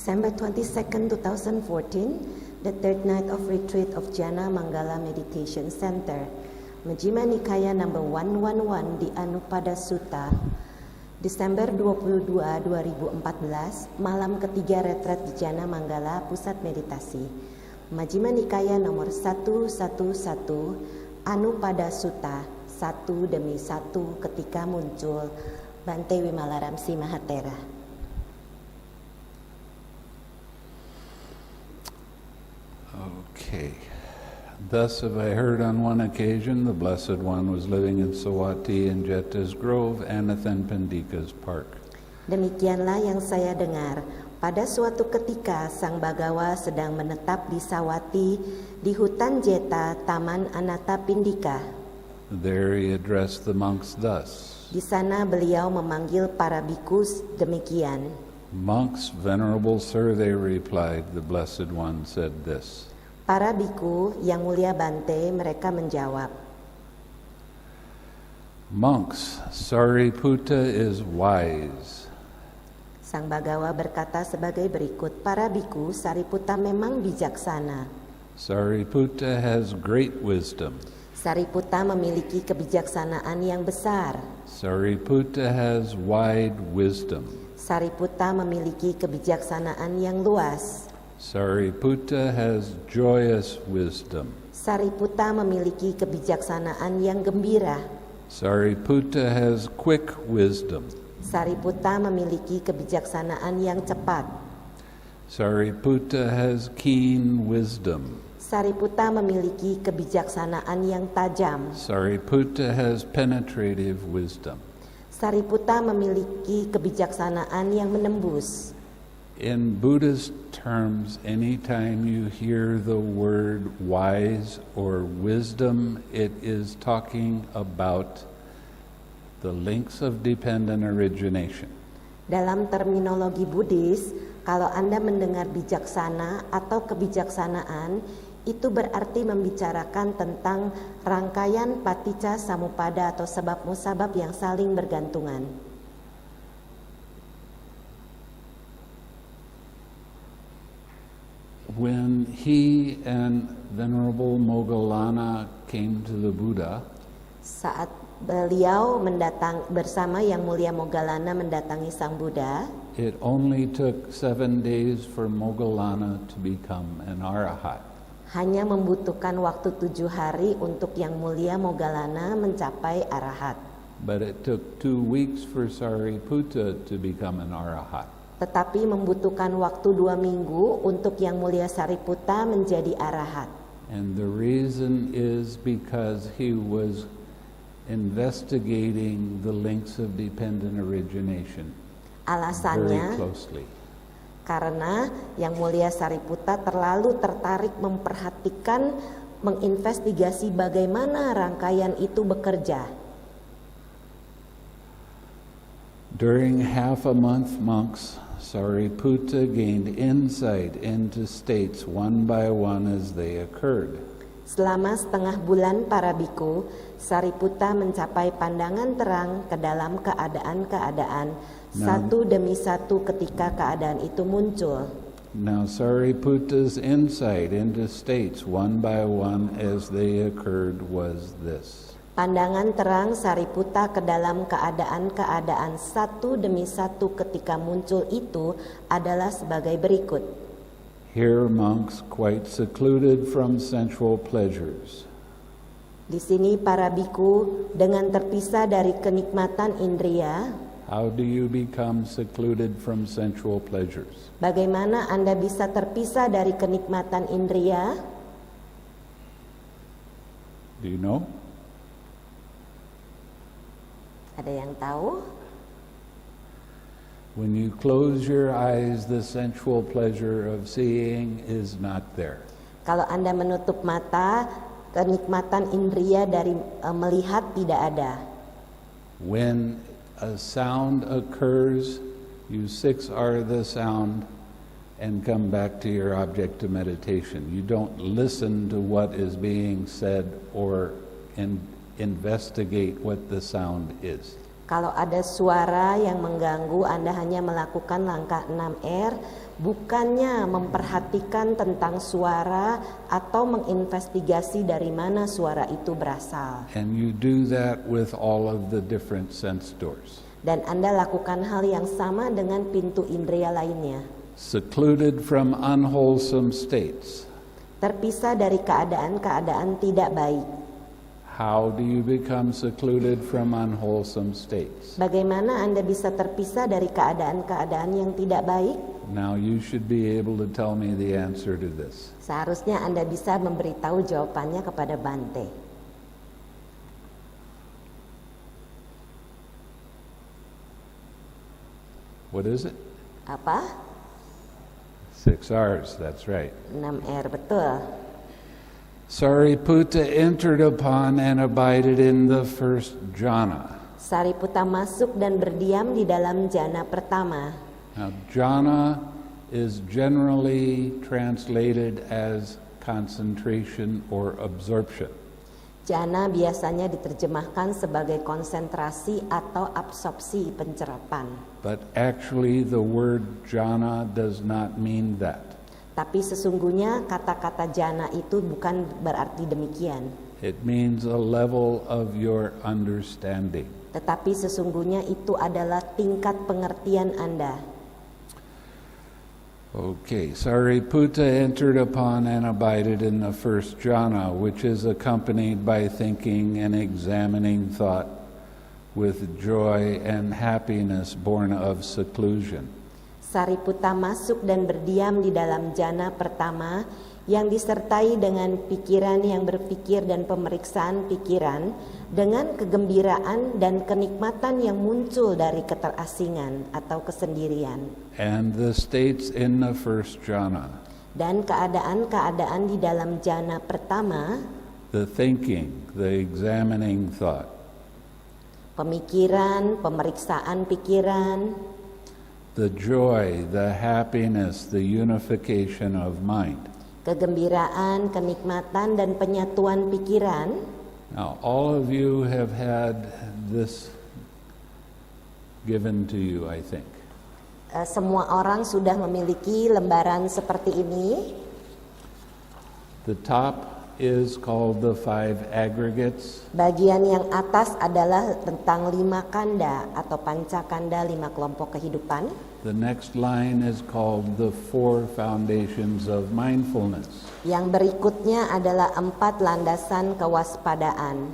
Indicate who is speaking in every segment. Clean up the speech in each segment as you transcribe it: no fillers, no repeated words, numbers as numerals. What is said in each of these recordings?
Speaker 1: December 22nd, 2014, the third night of retreat of Jana Mangala Meditation Center, Majjhima Nikaya number 111 di Anupada Sutta, Desember 22, 2014, malam ketiga retret di Jana Mangala Pusat Meditasi, Majjhima Nikaya nomor 111, Anupada Sutta, satu demi satu ketika muncul, Bante Wimalaramsi Mahatera.
Speaker 2: Okay. Thus have I heard on one occasion the Blessed One was living in Sawati in Jeta's Grove, Anathan Pandika's park.
Speaker 1: Demikianlah yang saya dengar. Pada suatu ketika Sang Bagawa sedang menetap di Sawati di hutan Jeta, Taman Anathapindika.
Speaker 2: There he addressed the monks thus.
Speaker 1: Di sana beliau memanggil para bikus demikian.
Speaker 2: Monks, Venerable Sir, they replied, the Blessed One said this.
Speaker 1: Para biku, yang mulia Bante, mereka menjawab.
Speaker 2: Monks, Sariputta is wise.
Speaker 1: Sang Bagawa berkata sebagai berikut, para biku, Sariputta memang bijaksana.
Speaker 2: Sariputta has great wisdom.
Speaker 1: Sariputta memiliki kebijaksanaan yang besar.
Speaker 2: Sariputta has wide wisdom.
Speaker 1: Sariputta memiliki kebijaksanaan yang luas.
Speaker 2: Sariputta has joyous wisdom.
Speaker 1: Sariputta memiliki kebijaksanaan yang gembira.
Speaker 2: Sariputta has quick wisdom.
Speaker 1: Sariputta memiliki kebijaksanaan yang cepat.
Speaker 2: Sariputta has keen wisdom.
Speaker 1: Sariputta memiliki kebijaksanaan yang tajam.
Speaker 2: Sariputta has penetrative wisdom.
Speaker 1: Sariputta memiliki kebijaksanaan yang menembus.
Speaker 2: In Buddhist terms, anytime you hear the word wise or wisdom, it is talking about the links of dependent origination.
Speaker 1: Dalam terminologi Buddhis, kalau Anda mendengar bijaksana atau kebijaksanaan, itu berarti membicarakan tentang rangkaian paticca samuppada atau sebab musabab yang saling bergantungan.
Speaker 2: When he and Venerable Moggallana came to the Buddha,
Speaker 1: saat beliau bersama Yang Mulia Moggallana mendatangi Sang Buddha,
Speaker 2: it only took 7 days for Moggallana to become an arahat.
Speaker 1: Hanya membutuhkan waktu 7 hari untuk Yang Mulia Moggallana mencapai arahat.
Speaker 2: But it took 2 weeks for Sariputta to become an arahat.
Speaker 1: Tetapi membutuhkan waktu 2 minggu untuk Yang Mulia Sariputta menjadi arahat.
Speaker 2: And the reason is because he was investigating the links of dependent origination
Speaker 1: Alasannya,
Speaker 2: very closely.
Speaker 1: Karena Yang Mulia Sariputta terlalu tertarik memperhatikan, menginvestigasi bagaimana rangkaian itu bekerja.
Speaker 2: During half a month, monks, Sariputta gained insight into states one by one as they occurred.
Speaker 1: Selama setengah bulan para biku, Sariputta mencapai pandangan terang ke dalam keadaan-keadaan satu demi satu ketika keadaan itu muncul.
Speaker 2: Now Sariputta's insight into states one by one as they occurred was this.
Speaker 1: Pandangan terang Sariputta ke dalam keadaan-keadaan satu demi satu ketika muncul itu adalah sebagai berikut.
Speaker 2: Here monks quite secluded from sensual pleasures.
Speaker 1: Di sini para biku dengan terpisah dari kenikmatan indria.
Speaker 2: How do you become secluded from sensual pleasures?
Speaker 1: Bagaimana Anda bisa terpisah dari kenikmatan indria?
Speaker 2: Do you know?
Speaker 1: Ada yang tahu?
Speaker 2: When you close your eyes, the sensual pleasure of seeing is not there.
Speaker 1: Kalau Anda menutup mata, kenikmatan indria dari melihat tidak ada.
Speaker 2: When a sound occurs, you 6R the sound and come back to your object of meditation. You don't listen to what is being said or investigate what the sound is.
Speaker 1: Kalau ada suara yang mengganggu, Anda hanya melakukan langkah 6R, bukannya memperhatikan tentang suara atau menginvestigasi dari mana suara itu berasal.
Speaker 2: And you do that with all of the different sense doors.
Speaker 1: Dan Anda lakukan hal yang sama dengan pintu indera lainnya.
Speaker 2: Secluded from unwholesome states.
Speaker 1: Terpisah dari keadaan-keadaan tidak baik.
Speaker 2: How do you become secluded from unwholesome states?
Speaker 1: Bagaimana Anda bisa terpisah dari keadaan-keadaan yang tidak baik?
Speaker 2: Now you should be able to tell me the answer to this.
Speaker 1: Seharusnya Anda bisa memberitahu jawabannya kepada Bante.
Speaker 2: What is it?
Speaker 1: Apa?
Speaker 2: 6 R's, that's right.
Speaker 1: 6R, betul.
Speaker 2: Sariputta entered upon and abided in the first jhana.
Speaker 1: Sariputta masuk dan berdiam di dalam jana pertama.
Speaker 2: Now, jhana is generally translated as concentration or absorption.
Speaker 1: Jana biasanya diterjemahkan sebagai konsentrasi atau absorpsi pencerapan.
Speaker 2: But actually the word jhana does not mean that.
Speaker 1: Tapi sesungguhnya kata-kata jana itu bukan berarti demikian.
Speaker 2: It means a level of your understanding.
Speaker 1: Tetapi sesungguhnya itu adalah tingkat pengertian Anda.
Speaker 2: Okay, Sariputta entered upon and abided in the first jhana, which is accompanied by thinking and examining thought with joy and happiness born of seclusion.
Speaker 1: Sariputta masuk dan berdiam di dalam jana pertama yang disertai dengan pikiran yang berpikir dan pemeriksaan pikiran dengan kegembiraan dan kenikmatan yang muncul dari keterasingan atau kesendirian.
Speaker 2: And the states in the first jhana,
Speaker 1: Dan keadaan-keadaan di dalam jana pertama,
Speaker 2: the thinking, the examining thought,
Speaker 1: pemikiran, pemeriksaan pikiran,
Speaker 2: the joy, the happiness, the unification of mind.
Speaker 1: kegembiraan, kenikmatan, dan penyatuan pikiran.
Speaker 2: Now, all of you have had this given to you, I think.
Speaker 1: Semua orang sudah memiliki lembaran seperti ini.
Speaker 2: The top is called the 5 aggregates.
Speaker 1: Bagian yang atas adalah tentang 5 kanda atau pancakanda, 5 kelompok kehidupan.
Speaker 2: The next line is called the 4 foundations of mindfulness.
Speaker 1: Yang berikutnya adalah 4 landasan kewaspadaan.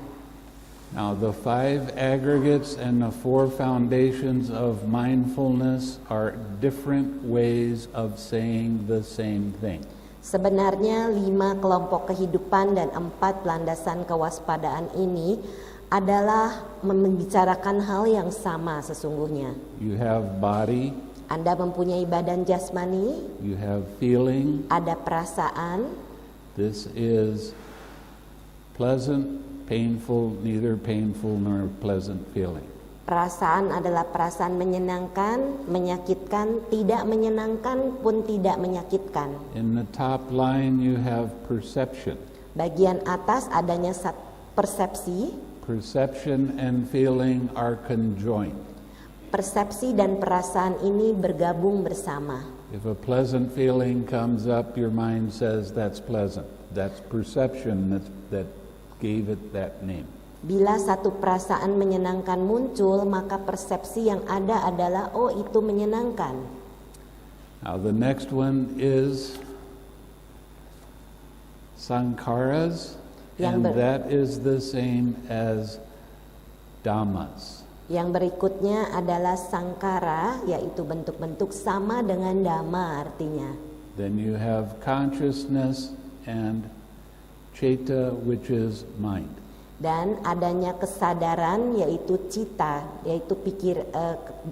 Speaker 2: Now, the 5 aggregates and the 4 foundations of mindfulness are different ways of saying the same thing.
Speaker 1: Sebenarnya 5 kelompok kehidupan dan 4 landasan kewaspadaan ini adalah membicarakan hal yang sama sesungguhnya.
Speaker 2: You have body,
Speaker 1: Anda mempunyai badan jasmani,
Speaker 2: you have feeling.
Speaker 1: ada perasaan.
Speaker 2: This is pleasant, painful, neither painful nor pleasant feeling.
Speaker 1: Perasaan adalah perasaan menyenangkan, menyakitkan, tidak menyenangkan pun tidak menyakitkan.
Speaker 2: In the top line you have perception.
Speaker 1: Bagian atas adanya persepsi.
Speaker 2: Perception and feeling are conjoined.
Speaker 1: Persepsi dan perasaan ini bergabung bersama.
Speaker 2: If a pleasant feeling comes up, your mind says that's pleasant. That's perception that gave it that name.
Speaker 1: Bila satu perasaan menyenangkan muncul, maka persepsi yang ada adalah, oh itu menyenangkan.
Speaker 2: Now the next one is sankharas, and that is the same as dhammas.
Speaker 1: Yang berikutnya adalah sangkara, yaitu bentuk-bentuk sama dengan dhamma artinya.
Speaker 2: Then you have consciousness and citta, which is mind.
Speaker 1: Dan adanya kesadaran yaitu cita, yaitu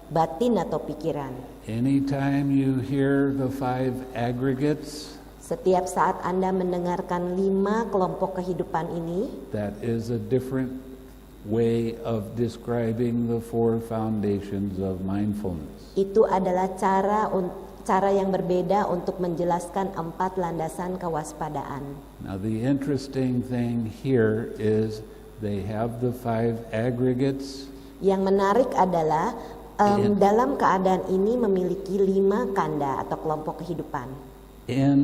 Speaker 1: batin atau pikiran.
Speaker 2: Anytime you hear the 5 aggregates,
Speaker 1: Setiap saat Anda mendengarkan 5 kelompok kehidupan ini,
Speaker 2: that is a different way of describing the 4 foundations of mindfulness.
Speaker 1: itu adalah cara yang berbeda untuk menjelaskan 4 landasan kewaspadaan.
Speaker 2: Now the interesting thing here is they have the 5 aggregates.
Speaker 1: Yang menarik adalah dalam keadaan ini memiliki 5 kanda atau kelompok kehidupan.
Speaker 2: In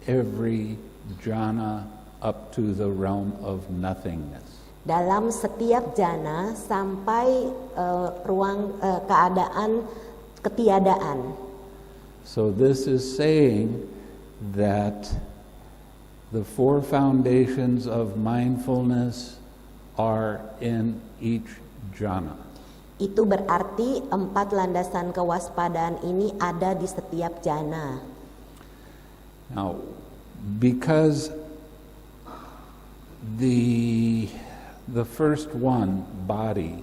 Speaker 2: every jhana up to the realm of nothingness.
Speaker 1: Dalam setiap jana sampai ruang keadaan ketiadaan.
Speaker 2: So this is saying that the 4 foundations of mindfulness are in each jhana.
Speaker 1: Itu berarti 4 landasan kewaspadaan ini ada di setiap jana.
Speaker 2: Now, because the first one, body,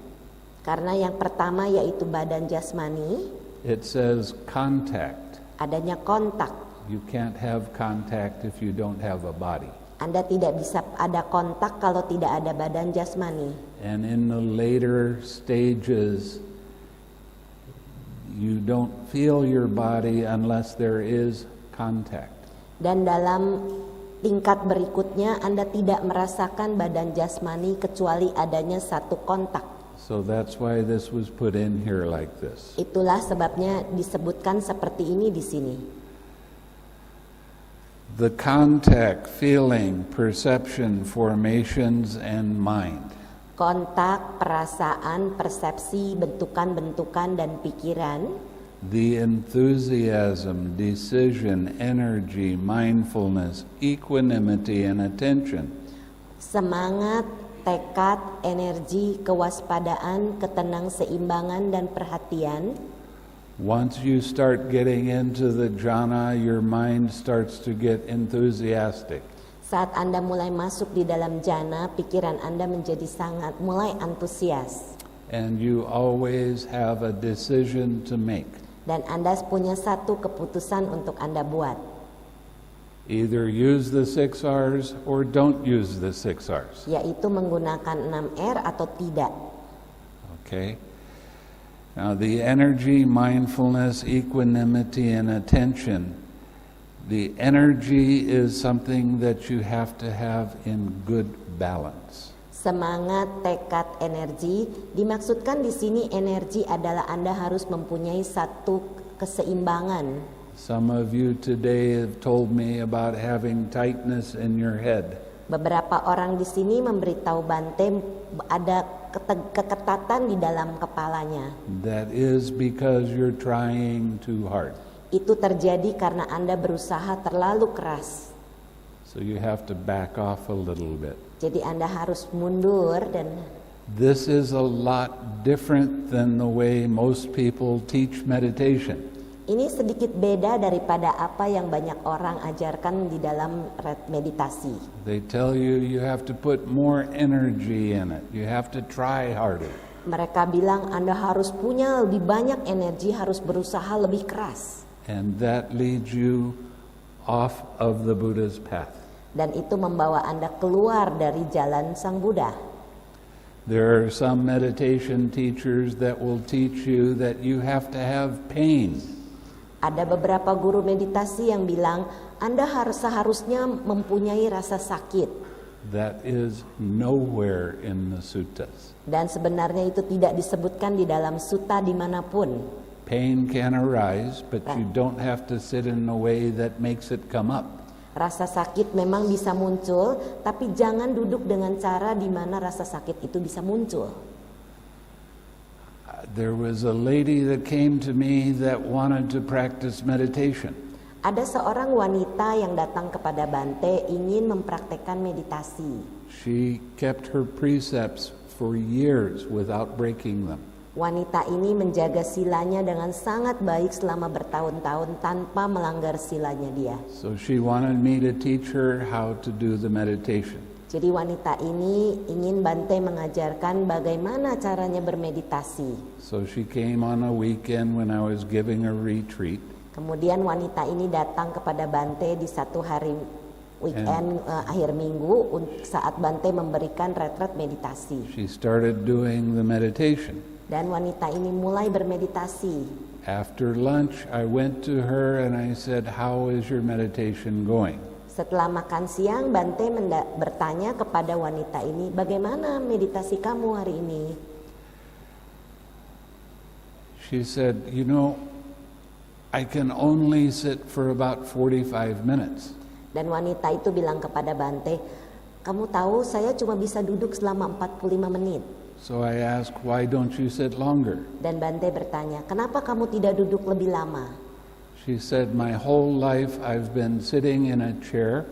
Speaker 1: Karena yang pertama yaitu badan jasmani,
Speaker 2: it says contact.
Speaker 1: adanya kontak.
Speaker 2: You can't have contact if you don't have a body.
Speaker 1: Anda tidak bisa ada kontak kalau tidak ada badan jasmani.
Speaker 2: And in the later stages, you don't feel your body unless there is contact.
Speaker 1: Dan dalam tingkat berikutnya Anda tidak merasakan badan jasmani kecuali adanya satu kontak.
Speaker 2: So that's why this was put in here like this.
Speaker 1: Itulah sebabnya disebutkan seperti ini di sini.
Speaker 2: The contact, feeling, perception, formations, and mind.
Speaker 1: Kontak, perasaan, persepsi, bentukan-bentukan, dan pikiran.
Speaker 2: The enthusiasm, decision, energy, mindfulness, equanimity, and attention.
Speaker 1: Semangat, tekad, energi, kewaspadaan, ketenang-seimbangan, dan perhatian.
Speaker 2: Once you start getting into the jhana, your mind starts to get enthusiastic.
Speaker 1: Saat Anda mulai masuk di dalam jana, pikiran Anda menjadi sangat mulai antusias.
Speaker 2: And you always have a decision to make.
Speaker 1: Dan Anda punya satu keputusan untuk Anda buat.
Speaker 2: Either use the 6 R's or don't use the 6 R's.
Speaker 1: Yaitu menggunakan 6R atau tidak.
Speaker 2: Okay? Now the energy, mindfulness, equanimity, and attention, the energy is something that you have to have in good balance.
Speaker 1: Semangat, tekad, energi. Dimaksudkan di sini energi adalah Anda harus mempunyai satu keseimbangan.
Speaker 2: Some of you today have told me about having tightness in your head.
Speaker 1: Beberapa orang di sini memberitahu Bante ada keketatan di dalam kepalanya.
Speaker 2: That is because you're trying too hard.
Speaker 1: Itu terjadi karena Anda berusaha terlalu keras.
Speaker 2: So you have to back off a little bit.
Speaker 1: Jadi Anda harus mundur dan
Speaker 2: This is a lot different than the way most people teach meditation.
Speaker 1: ini sedikit beda daripada apa yang banyak orang ajarkan di dalam meditasi.
Speaker 2: They tell you you have to put more energy in it. You have to try harder.
Speaker 1: Mereka bilang Anda harus punya lebih banyak energi, harus berusaha lebih keras.
Speaker 2: And that leads you off of the Buddha's path.
Speaker 1: Dan itu membawa Anda keluar dari jalan Sang Buddha.
Speaker 2: There are some meditation teachers that will teach you that you have to have pain.
Speaker 1: Ada beberapa guru meditasi yang bilang Anda seharusnya mempunyai rasa sakit.
Speaker 2: That is nowhere in the suttas.
Speaker 1: Dan sebenarnya itu tidak disebutkan di dalam sutta dimanapun.
Speaker 2: Pain can arise, but you don't have to sit in a way that makes it come up.
Speaker 1: Rasa sakit memang bisa muncul, tapi jangan duduk dengan cara di mana rasa sakit itu bisa muncul.
Speaker 2: There was a lady that came to me that wanted to practice meditation.
Speaker 1: Ada seorang wanita yang datang kepada Bante ingin mempraktekkan meditasi.
Speaker 2: She kept her precepts for years without breaking them.
Speaker 1: Wanita ini menjaga silanya dengan sangat baik selama bertahun-tahun tanpa melanggar silanya dia.
Speaker 2: So she wanted me to teach her how to do the meditation.
Speaker 1: Jadi wanita ini ingin Bante mengajarkan bagaimana caranya bermeditasi.
Speaker 2: So she came on a weekend when I was giving a retreat.
Speaker 1: Kemudian wanita ini datang kepada Bante di satu hari weekend akhir minggu saat Bante memberikan retret meditasi.
Speaker 2: She started doing the meditation.
Speaker 1: Dan wanita ini mulai bermeditasi.
Speaker 2: After lunch, I went to her and I said, "How is your meditation going?"
Speaker 1: Setelah makan siang, Bante bertanya kepada wanita ini, bagaimana meditasi kamu hari ini?
Speaker 2: She said, "You know, I can only sit for about 45 minutes."
Speaker 1: Dan wanita itu bilang kepada Bante, kamu tahu saya cuma bisa duduk selama 45 menit.
Speaker 2: So I asked, "Why don't you sit longer?"
Speaker 1: Dan Bante bertanya, kenapa kamu tidak duduk lebih lama?
Speaker 2: She said, "My whole life I've been sitting in a chair,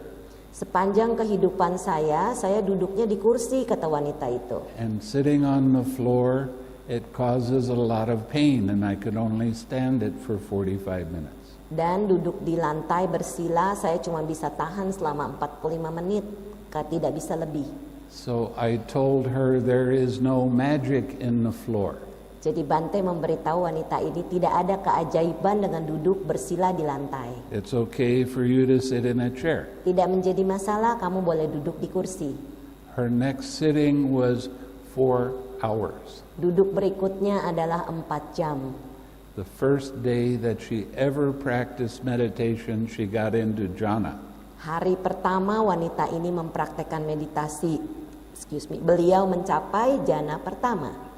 Speaker 1: Sepanjang kehidupan saya duduknya di kursi, kata wanita itu.
Speaker 2: and sitting on the floor, it causes a lot of pain, and I could only stand it for 45 minutes."
Speaker 1: Dan duduk di lantai bersila, saya cuma bisa tahan selama 45 menit, tidak bisa lebih.
Speaker 2: So I told her there is no magic in the floor.
Speaker 1: Jadi Bante memberitahu wanita ini tidak ada keajaiban dengan duduk bersila di lantai.
Speaker 2: It's okay for you to sit in a chair.
Speaker 1: Tidak menjadi masalah, kamu boleh duduk di kursi.
Speaker 2: Her next sitting was 4 hours.
Speaker 1: Duduk berikutnya adalah 4 jam.
Speaker 2: The first day that she ever practiced meditation, she got into jhana.
Speaker 1: Hari pertama wanita ini mempraktekkan meditasi. Beliau mencapai jana pertama.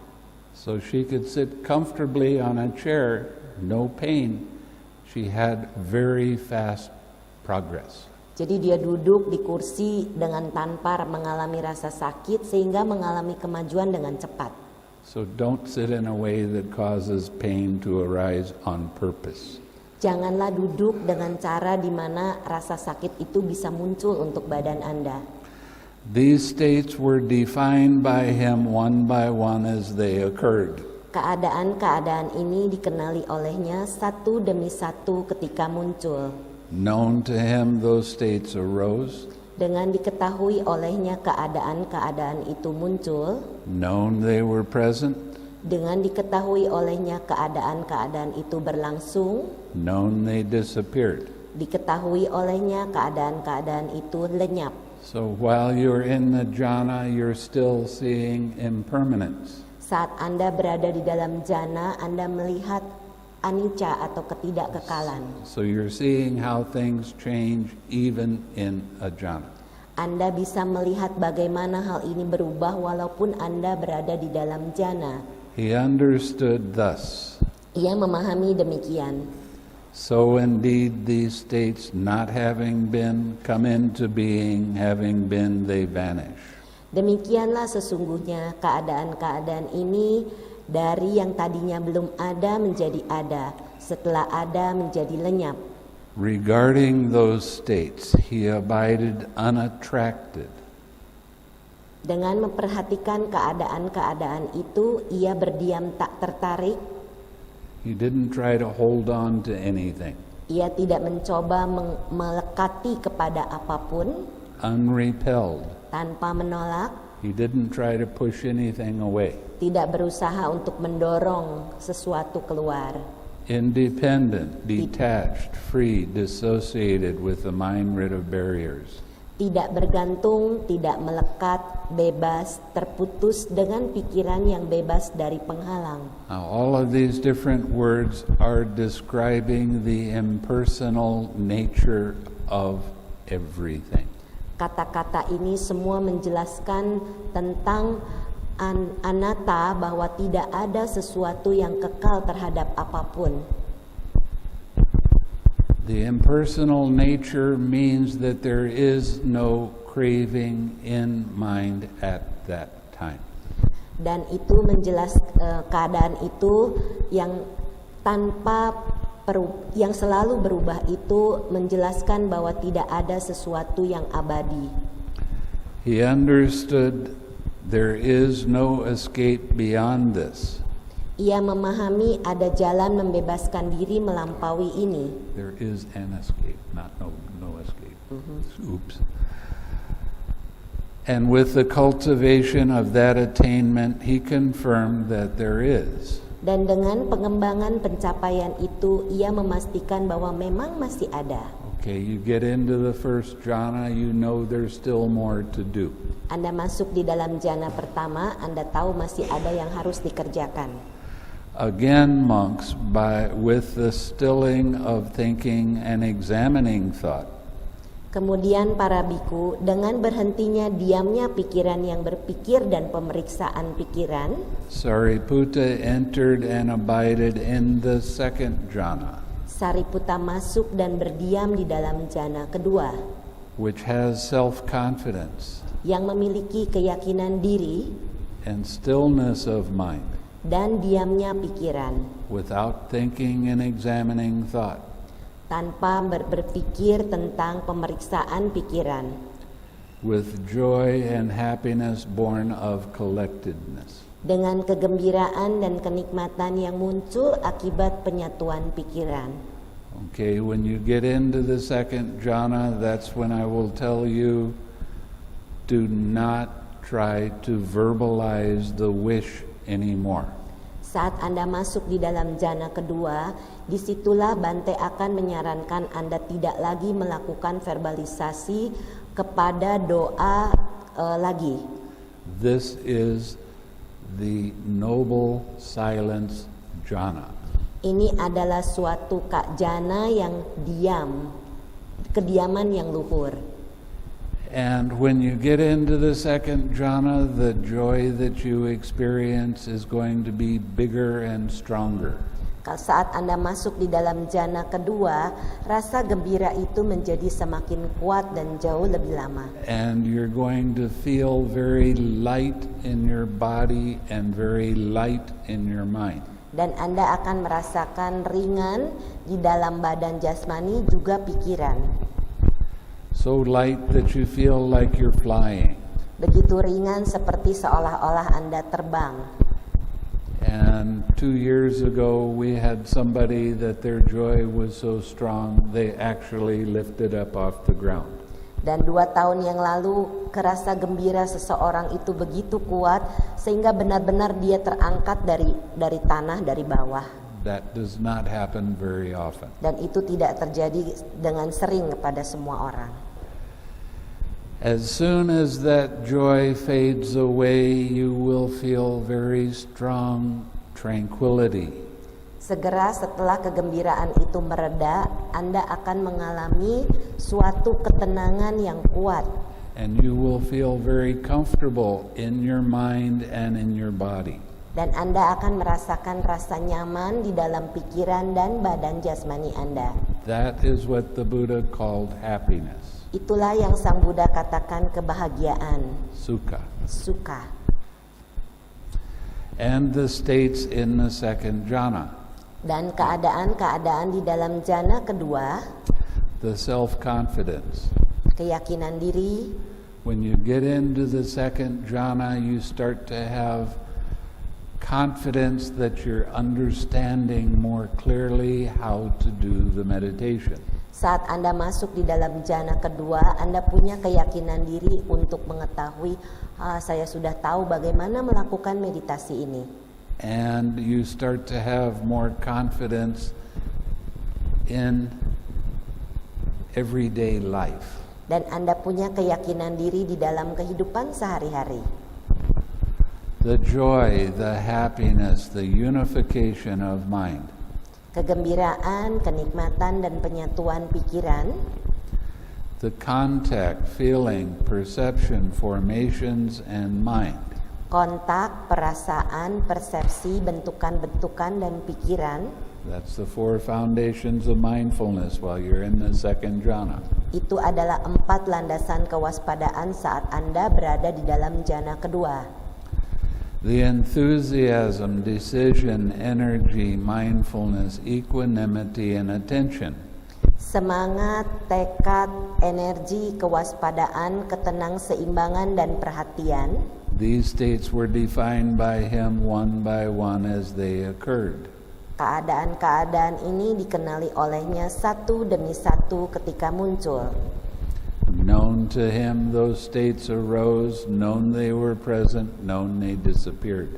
Speaker 2: So she could sit comfortably on a chair, no pain. She had very fast progress.
Speaker 1: Jadi dia duduk di kursi dengan tanpa mengalami rasa sakit sehingga mengalami kemajuan dengan cepat.
Speaker 2: So don't sit in a way that causes pain to arise on purpose.
Speaker 1: Janganlah duduk dengan cara di mana rasa sakit itu bisa muncul untuk badan Anda.
Speaker 2: These states were defined by him one by one as they occurred.
Speaker 1: Keadaan-keadaan ini dikenali olehnya satu demi satu ketika muncul.
Speaker 2: Known to him, those states arose.
Speaker 1: Dengan diketahui olehnya keadaan-keadaan itu muncul.
Speaker 2: Known they were present.
Speaker 1: Dengan diketahui olehnya keadaan-keadaan itu berlangsung.
Speaker 2: Known they disappeared.
Speaker 1: Diketahui olehnya keadaan-keadaan itu lenyap.
Speaker 2: So while you're in the jhana, you're still seeing impermanence.
Speaker 1: Saat Anda berada di dalam jana, Anda melihat anicca atau ketidakkekalan.
Speaker 2: So you're seeing how things change even in a jhana.
Speaker 1: Anda bisa melihat bagaimana hal ini berubah walaupun Anda berada di dalam jana.
Speaker 2: He understood thus.
Speaker 1: Ia memahami demikian.
Speaker 2: So indeed these states not having been come into being, having been they vanish.
Speaker 1: Demikianlah sesungguhnya keadaan-keadaan ini dari yang tadinya belum ada menjadi ada, setelah ada menjadi lenyap.
Speaker 2: Regarding those states, he abided unattracted.
Speaker 1: Dengan memperhatikan keadaan-keadaan itu, ia berdiam tak tertarik.
Speaker 2: He didn't try to hold on to anything.
Speaker 1: Ia tidak mencoba melekati kepada apapun.
Speaker 2: Unrepelled.
Speaker 1: Tanpa menolak.
Speaker 2: He didn't try to push anything away.
Speaker 1: Tidak berusaha untuk mendorong sesuatu keluar.
Speaker 2: Independent, detached, free, dissociated with the mind rid of barriers.
Speaker 1: Tidak bergantung, tidak melekat, bebas, terputus dengan pikiran yang bebas dari penghalang.
Speaker 2: Now, all of these different words are describing the impersonal nature of everything.
Speaker 1: Kata-kata ini semua menjelaskan tentang anatta, bahwa tidak ada sesuatu yang kekal terhadap apapun.
Speaker 2: The impersonal nature means that there is no craving in mind at that time.
Speaker 1: Dan itu keadaan itu yang yang selalu berubah itu menjelaskan bahwa tidak ada sesuatu yang abadi.
Speaker 2: He understood there is no escape beyond this.
Speaker 1: Ia memahami ada jalan membebaskan diri melampaui ini.
Speaker 2: There is an escape, not no escape. Oops. And with the cultivation of that attainment, he confirmed that there is.
Speaker 1: Dan dengan pengembangan pencapaian itu, ia memastikan bahwa memang masih ada.
Speaker 2: Okay, you get into the first jhana, you know there's still more to do.
Speaker 1: Anda masuk di dalam jana pertama, Anda tahu masih ada yang harus dikerjakan.
Speaker 2: Again, monks, with the stilling of thinking and examining thought.
Speaker 1: Kemudian para biku, dengan berhentinya diamnya pikiran yang berpikir dan pemeriksaan pikiran,
Speaker 2: Sariputta entered and abided in the second jhana,
Speaker 1: Sariputta masuk dan berdiam di dalam jana kedua,
Speaker 2: which has self-confidence
Speaker 1: yang memiliki keyakinan diri
Speaker 2: and stillness of mind,
Speaker 1: dan diamnya pikiran,
Speaker 2: without thinking and examining thought,
Speaker 1: tanpa berpikir tentang pemeriksaan pikiran,
Speaker 2: with joy and happiness born of collectedness.
Speaker 1: dengan kegembiraan dan kenikmatan yang muncul akibat penyatuan pikiran.
Speaker 2: Okay, when you get into the second jhana, that's when I will tell you, do not try to verbalize the wish anymore.
Speaker 1: Saat Anda masuk di dalam jana kedua, disitulah Bante akan menyarankan Anda tidak lagi melakukan verbalisasi kepada doa lagi.
Speaker 2: This is the noble silence jhana.
Speaker 1: Ini adalah suatu jana yang diam, kediaman yang luhur.
Speaker 2: And when you get into the second jhana, the joy that you experience is going to be bigger and stronger.
Speaker 1: Saat Anda masuk di dalam jana kedua, rasa gembira itu menjadi semakin kuat dan jauh lebih lama.
Speaker 2: And you're going to feel very light in your body and very light in your mind.
Speaker 1: Dan Anda akan merasakan ringan di dalam badan jasmani juga pikiran.
Speaker 2: So light that you feel like you're flying.
Speaker 1: Begitu ringan seperti seolah-olah Anda terbang.
Speaker 2: And 2 years ago we had somebody that their joy was so strong they actually lifted up off the ground.
Speaker 1: Dan 2 tahun yang lalu kerasa gembira seseorang itu begitu kuat sehingga benar-benar dia terangkat dari tanah, dari bawah.
Speaker 2: That does not happen very often.
Speaker 1: Dan itu tidak terjadi dengan sering kepada semua orang.
Speaker 2: As soon as that joy fades away, you will feel very strong tranquility.
Speaker 1: Segera setelah kegembiraan itu mereda, Anda akan mengalami suatu ketenangan yang kuat.
Speaker 2: And you will feel very comfortable in your mind and in your body.
Speaker 1: Dan Anda akan merasakan rasa nyaman di dalam pikiran dan badan jasmani Anda.
Speaker 2: That is what the Buddha called happiness,
Speaker 1: Itulah yang Sang Buddha katakan kebahagiaan,
Speaker 2: sukha.
Speaker 1: sukha.
Speaker 2: And the states in the second jhana,
Speaker 1: Dan keadaan-keadaan di dalam jana kedua,
Speaker 2: the self-confidence.
Speaker 1: keyakinan diri.
Speaker 2: When you get into the second jhana, you start to have confidence that you're understanding more clearly how to do the meditation.
Speaker 1: Saat Anda masuk di dalam jana kedua, Anda punya keyakinan diri untuk mengetahui, saya sudah tahu bagaimana melakukan meditasi ini.
Speaker 2: And you start to have more confidence in everyday life.
Speaker 1: Dan Anda punya keyakinan diri di dalam kehidupan sehari-hari.
Speaker 2: The joy, the happiness, the unification of mind.
Speaker 1: Kegembiraan, kenikmatan, dan penyatuan pikiran.
Speaker 2: The contact, feeling, perception, formations, and mind.
Speaker 1: Kontak, perasaan, persepsi, bentukan-bentukan, dan pikiran.
Speaker 2: That's the 4 foundations of mindfulness while you're in the second jhana.
Speaker 1: Itu adalah 4 landasan kewaspadaan saat Anda berada di dalam jana kedua.
Speaker 2: The enthusiasm, decision, energy, mindfulness, equanimity, and attention.
Speaker 1: Semangat, tekad, energi, kewaspadaan, ketenang-seimbangan, dan perhatian.
Speaker 2: These states were defined by him one by one as they occurred.
Speaker 1: Keadaan-keadaan ini dikenali olehnya satu demi satu ketika muncul.
Speaker 2: Known to him, those states arose, known they were present, known they disappeared.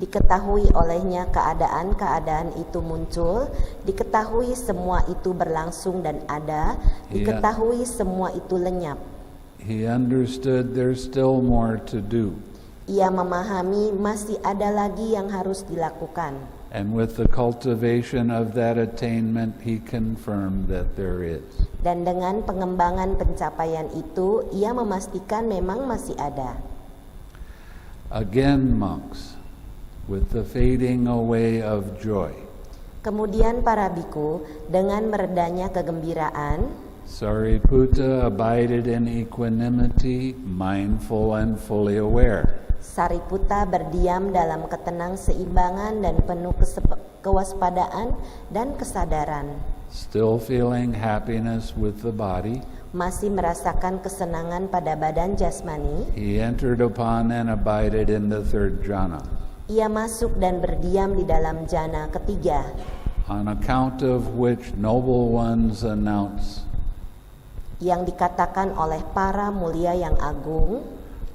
Speaker 1: Diketahui olehnya keadaan-keadaan itu muncul, diketahui semua itu berlangsung dan ada, diketahui semua itu lenyap.
Speaker 2: He understood there's still more to do.
Speaker 1: Ia memahami masih ada lagi yang harus dilakukan.
Speaker 2: And with the cultivation of that attainment, he confirmed that there is.
Speaker 1: Dan dengan pengembangan pencapaian itu, ia memastikan memang masih ada.
Speaker 2: Again, monks, with the fading away of joy,
Speaker 1: Kemudian para biku, dengan meredanya kegembiraan,
Speaker 2: Sariputta abided in equanimity, mindful and fully aware.
Speaker 1: Sariputta berdiam dalam ketenang-seimbangan dan penuh kewaspadaan dan kesadaran.
Speaker 2: Still feeling happiness with the body,
Speaker 1: Masih merasakan kesenangan pada badan jasmani,
Speaker 2: he entered upon and abided in the third jhana.
Speaker 1: ia masuk dan berdiam di dalam jana ketiga,
Speaker 2: On account of which noble ones announce,
Speaker 1: yang dikatakan oleh para mulia yang agung,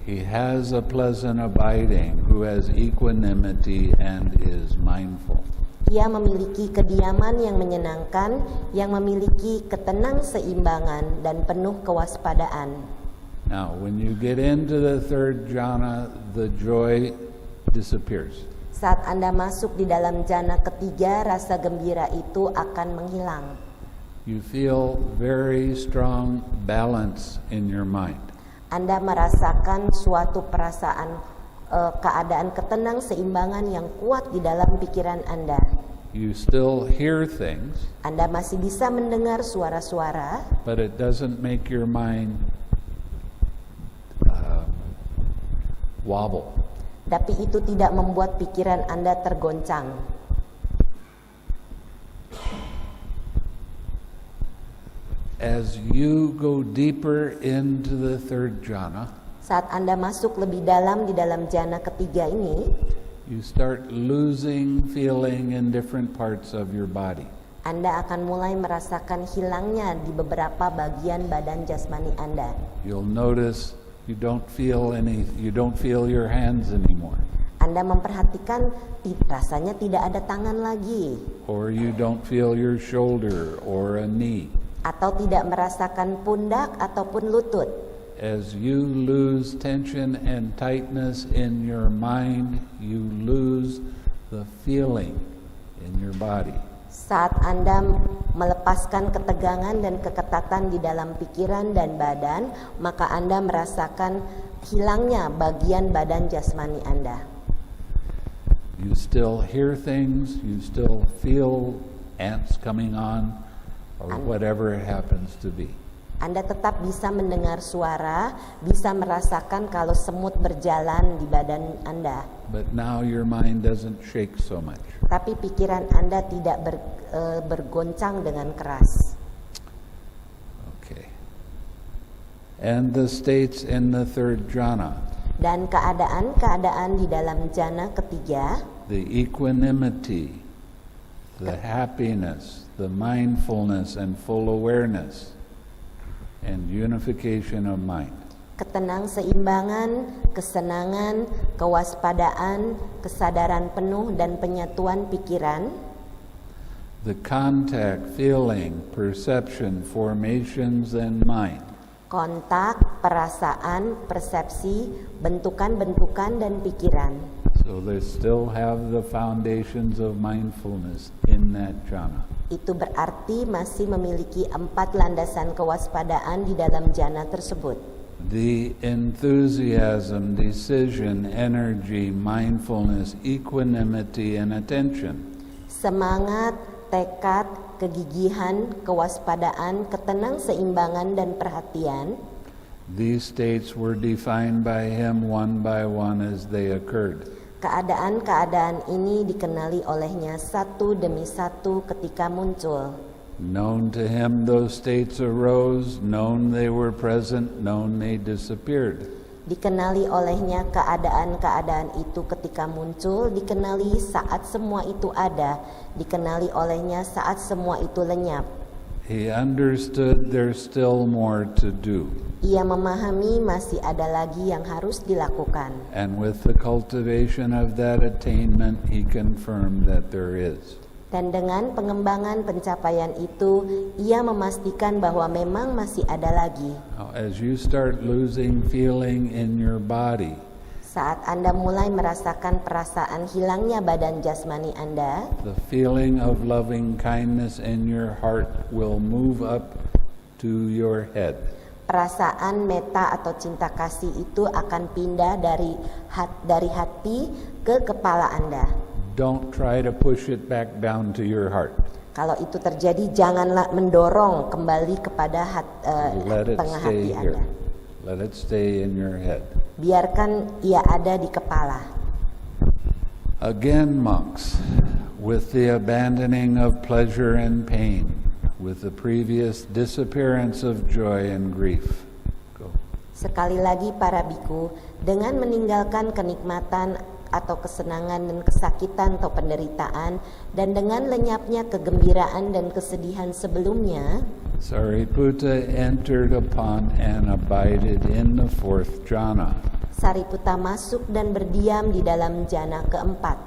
Speaker 2: he has a pleasant abiding who has equanimity and is mindful.
Speaker 1: ia memiliki kediaman yang menyenangkan, yang memiliki ketenang-seimbangan dan penuh kewaspadaan.
Speaker 2: Now, when you get into the third jhana, the joy disappears.
Speaker 1: Saat Anda masuk di dalam jana ketiga, rasa gembira itu akan menghilang.
Speaker 2: You feel very strong balance in your mind.
Speaker 1: Anda merasakan suatu perasaan keadaan ketenang-seimbangan yang kuat di dalam pikiran Anda.
Speaker 2: You still hear things,
Speaker 1: Anda masih bisa mendengar suara-suara,
Speaker 2: but it doesn't make your mind wobble.
Speaker 1: tapi itu tidak membuat pikiran Anda tergoncang.
Speaker 2: As you go deeper into the third jhana,
Speaker 1: Saat Anda masuk lebih dalam di dalam jana ketiga ini,
Speaker 2: you start losing feeling in different parts of your body.
Speaker 1: Anda akan mulai merasakan hilangnya di beberapa bagian badan jasmani Anda.
Speaker 2: You'll notice you don't feel your hands anymore,
Speaker 1: Anda memperhatikan rasanya tidak ada tangan lagi,
Speaker 2: or you don't feel your shoulder or a knee.
Speaker 1: atau tidak merasakan pundak ataupun lutut.
Speaker 2: As you lose tension and tightness in your mind, you lose the feeling in your body.
Speaker 1: Saat Anda melepaskan ketegangan dan keketatan di dalam pikiran dan badan, maka Anda merasakan hilangnya bagian badan jasmani Anda.
Speaker 2: You still hear things, you still feel ants coming on, or whatever it happens to be.
Speaker 1: Anda tetap bisa mendengar suara, bisa merasakan kalau semut berjalan di badan Anda.
Speaker 2: But now your mind doesn't shake so much.
Speaker 1: Tapi pikiran Anda tidak bergoncang dengan keras.
Speaker 2: Okay. And the states in the third jhana,
Speaker 1: Dan keadaan-keadaan di dalam jana ketiga,
Speaker 2: the equanimity, the happiness, the mindfulness and full awareness, and unification of mind.
Speaker 1: ketenang-seimbangan, kesenangan, kewaspadaan, kesadaran penuh dan penyatuan pikiran,
Speaker 2: The contact, feeling, perception, formations, and mind.
Speaker 1: kontak, perasaan, persepsi, bentukan-bentukan dan pikiran.
Speaker 2: So they still have the foundations of mindfulness in that jhana.
Speaker 1: Itu berarti masih memiliki 4 landasan kewaspadaan di dalam jana tersebut.
Speaker 2: The enthusiasm, decision, energy, mindfulness, equanimity, and attention.
Speaker 1: Semangat, tekad, kegigihan, kewaspadaan, ketenang-seimbangan dan perhatian.
Speaker 2: These states were defined by him one by one as they occurred.
Speaker 1: Keadaan-keadaan ini dikenali olehnya satu demi satu ketika muncul.
Speaker 2: Known to him those states arose, known they were present, known they disappeared.
Speaker 1: Dikenali olehnya keadaan-keadaan itu ketika muncul, dikenali saat semua itu ada, dikenali olehnya saat semua itu lenyap.
Speaker 2: He understood there's still more to do.
Speaker 1: Ia memahami masih ada lagi yang harus dilakukan.
Speaker 2: And with the cultivation of that attainment, he confirmed that there is.
Speaker 1: Dan dengan pengembangan pencapaian itu, ia memastikan bahwa memang masih ada lagi.
Speaker 2: Now, as you start losing feeling in your body,
Speaker 1: Saat Anda mulai merasakan perasaan hilangnya badan jasmani Anda,
Speaker 2: the feeling of loving kindness in your heart will move up to your head.
Speaker 1: perasaan meta atau cinta kasih itu akan pindah dari hati ke kepala Anda.
Speaker 2: Don't try to push it back down to your heart.
Speaker 1: Kalau itu terjadi, janganlah mendorong kembali kepada
Speaker 2: Let it
Speaker 1: tengah
Speaker 2: stay
Speaker 1: hati
Speaker 2: here.
Speaker 1: Anda.
Speaker 2: Let it stay in your head.
Speaker 1: Biarkan ia ada di kepala.
Speaker 2: Again, monks, with the abandoning of pleasure and pain, with the previous disappearance of joy and grief. Go.
Speaker 1: Sekali lagi para biku, dengan meninggalkan kenikmatan atau kesenangan dan kesakitan atau penderitaan, dan dengan lenyapnya kegembiraan dan kesedihan sebelumnya,
Speaker 2: Sariputta entered upon and abided in the fourth jhana,
Speaker 1: Sariputta masuk dan berdiam di dalam jana keempat,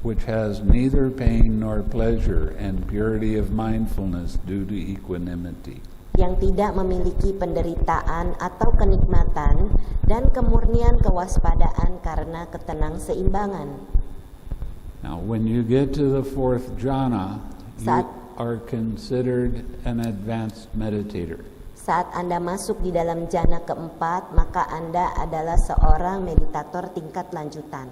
Speaker 2: which has neither pain nor pleasure and purity of mindfulness due to equanimity.
Speaker 1: yang tidak memiliki penderitaan atau kenikmatan dan kemurnian kewaspadaan karena ketenang-seimbangan.
Speaker 2: Now, when you get to the fourth jhana, you
Speaker 1: Saat-
Speaker 2: are considered an advanced meditator.
Speaker 1: Saat Anda masuk di dalam jana keempat, maka Anda adalah seorang meditator tingkat lanjutan.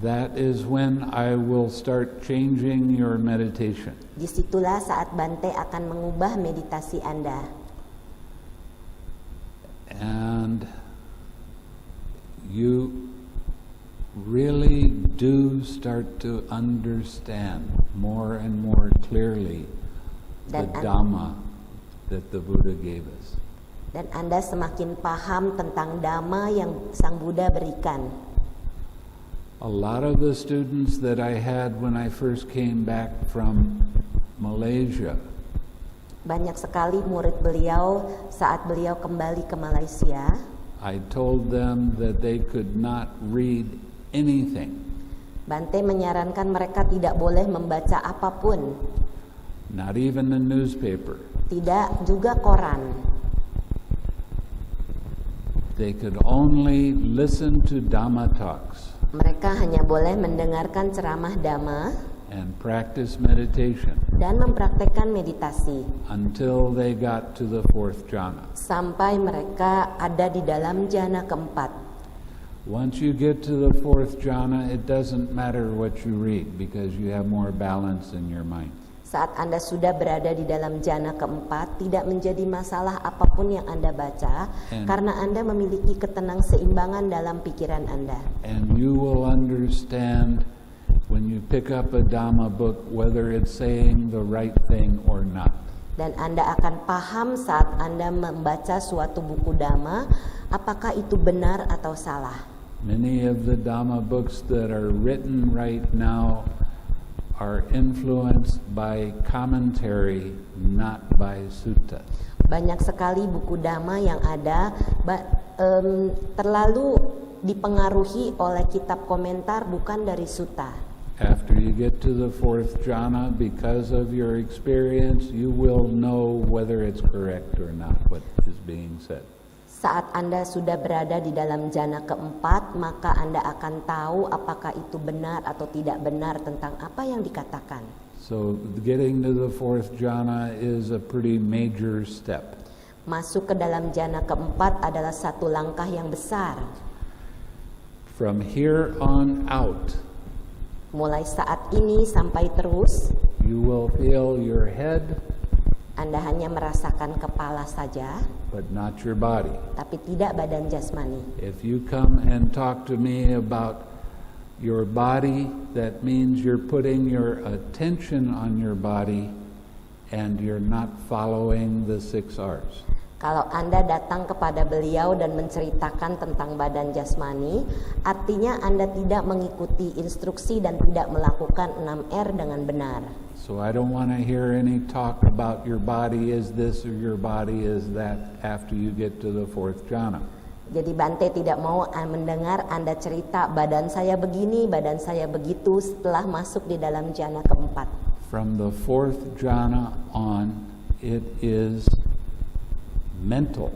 Speaker 2: That is when I will start changing your meditation.
Speaker 1: Disitulah saat Bante akan mengubah meditasi Anda.
Speaker 2: And you really do start to understand more and more clearly the
Speaker 1: Dan
Speaker 2: Dhamma that the Buddha gave us.
Speaker 1: Dan Anda semakin paham tentang Dhamma yang Sang Buddha berikan.
Speaker 2: A lot of the students that I had when I first came back from Malaysia,
Speaker 1: Banyak sekali murid beliau saat beliau kembali ke Malaysia.
Speaker 2: I told them that they could not read anything,
Speaker 1: Bante menyarankan mereka tidak boleh membaca apapun,
Speaker 2: not even the newspaper.
Speaker 1: tidak juga koran.
Speaker 2: They could only listen to Dhamma talks
Speaker 1: Mereka hanya boleh mendengarkan ceramah Dhamma
Speaker 2: and practice meditation
Speaker 1: dan mempraktekkan meditasi
Speaker 2: until they got to the fourth jhana.
Speaker 1: sampai mereka ada di dalam jana keempat.
Speaker 2: Once you get to the fourth jhana, it doesn't matter what you read because you have more balance in your mind.
Speaker 1: Saat Anda sudah berada di dalam jana keempat, tidak menjadi masalah apapun yang Anda baca, karena Anda memiliki ketenang-seimbangan dalam pikiran Anda.
Speaker 2: And you will understand when you pick up a Dhamma book whether it's saying the right thing or not.
Speaker 1: Dan Anda akan paham saat Anda membaca suatu buku Dhamma, apakah itu benar atau salah.
Speaker 2: Many of the Dhamma books that are written right now are influenced by commentary, not by sutta.
Speaker 1: Banyak sekali buku Dhamma yang ada terlalu dipengaruhi oleh kitab komentar, bukan dari sutta.
Speaker 2: After you get to the fourth jhana, because of your experience, you will know whether it's correct or not what is being said.
Speaker 1: Saat Anda sudah berada di dalam jana keempat, maka Anda akan tahu apakah itu benar atau tidak benar tentang apa yang dikatakan.
Speaker 2: So getting to the fourth jhana is a pretty major step.
Speaker 1: Masuk ke dalam jana keempat adalah satu langkah yang besar.
Speaker 2: From here on out,
Speaker 1: Mulai saat ini sampai terus,
Speaker 2: you will feel your head,
Speaker 1: Anda hanya merasakan kepala saja,
Speaker 2: but not your body.
Speaker 1: tapi tidak badan jasmani.
Speaker 2: If you come and talk to me about your body, that means you're putting your attention on your body and you're not following the 6 R's.
Speaker 1: Kalau Anda datang kepada beliau dan menceritakan tentang badan jasmani, artinya Anda tidak mengikuti instruksi dan tidak melakukan 6R dengan benar.
Speaker 2: So I don't want to hear any talk about your body is this or your body is that after you get to the fourth jhana.
Speaker 1: Jadi Bante tidak mau mendengar Anda cerita badan saya begini, badan saya begitu setelah masuk di dalam jana keempat.
Speaker 2: From the fourth jhana on, it is mental.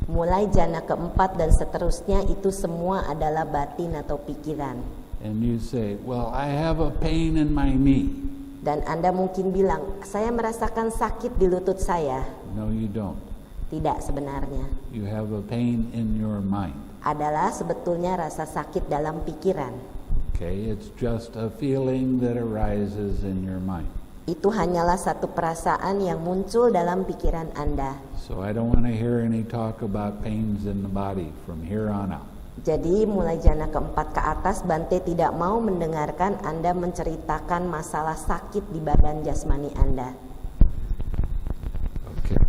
Speaker 1: Mulai jana keempat dan seterusnya itu semua adalah batin atau pikiran.
Speaker 2: And you say, well, I have a pain in my knee.
Speaker 1: Dan Anda mungkin bilang, saya merasakan sakit di lutut saya.
Speaker 2: No, you don't.
Speaker 1: Tidak sebenarnya.
Speaker 2: You have a pain in your mind.
Speaker 1: Adalah sebetulnya rasa sakit dalam pikiran.
Speaker 2: Okay, it's just a feeling that arises in your mind.
Speaker 1: Itu hanyalah satu perasaan yang muncul dalam pikiran Anda.
Speaker 2: So I don't want to hear any talk about pains in the body from here on out.
Speaker 1: Jadi mulai jana keempat ke atas, Bante tidak mau mendengarkan Anda menceritakan masalah sakit di badan jasmani Anda.
Speaker 2: Okay.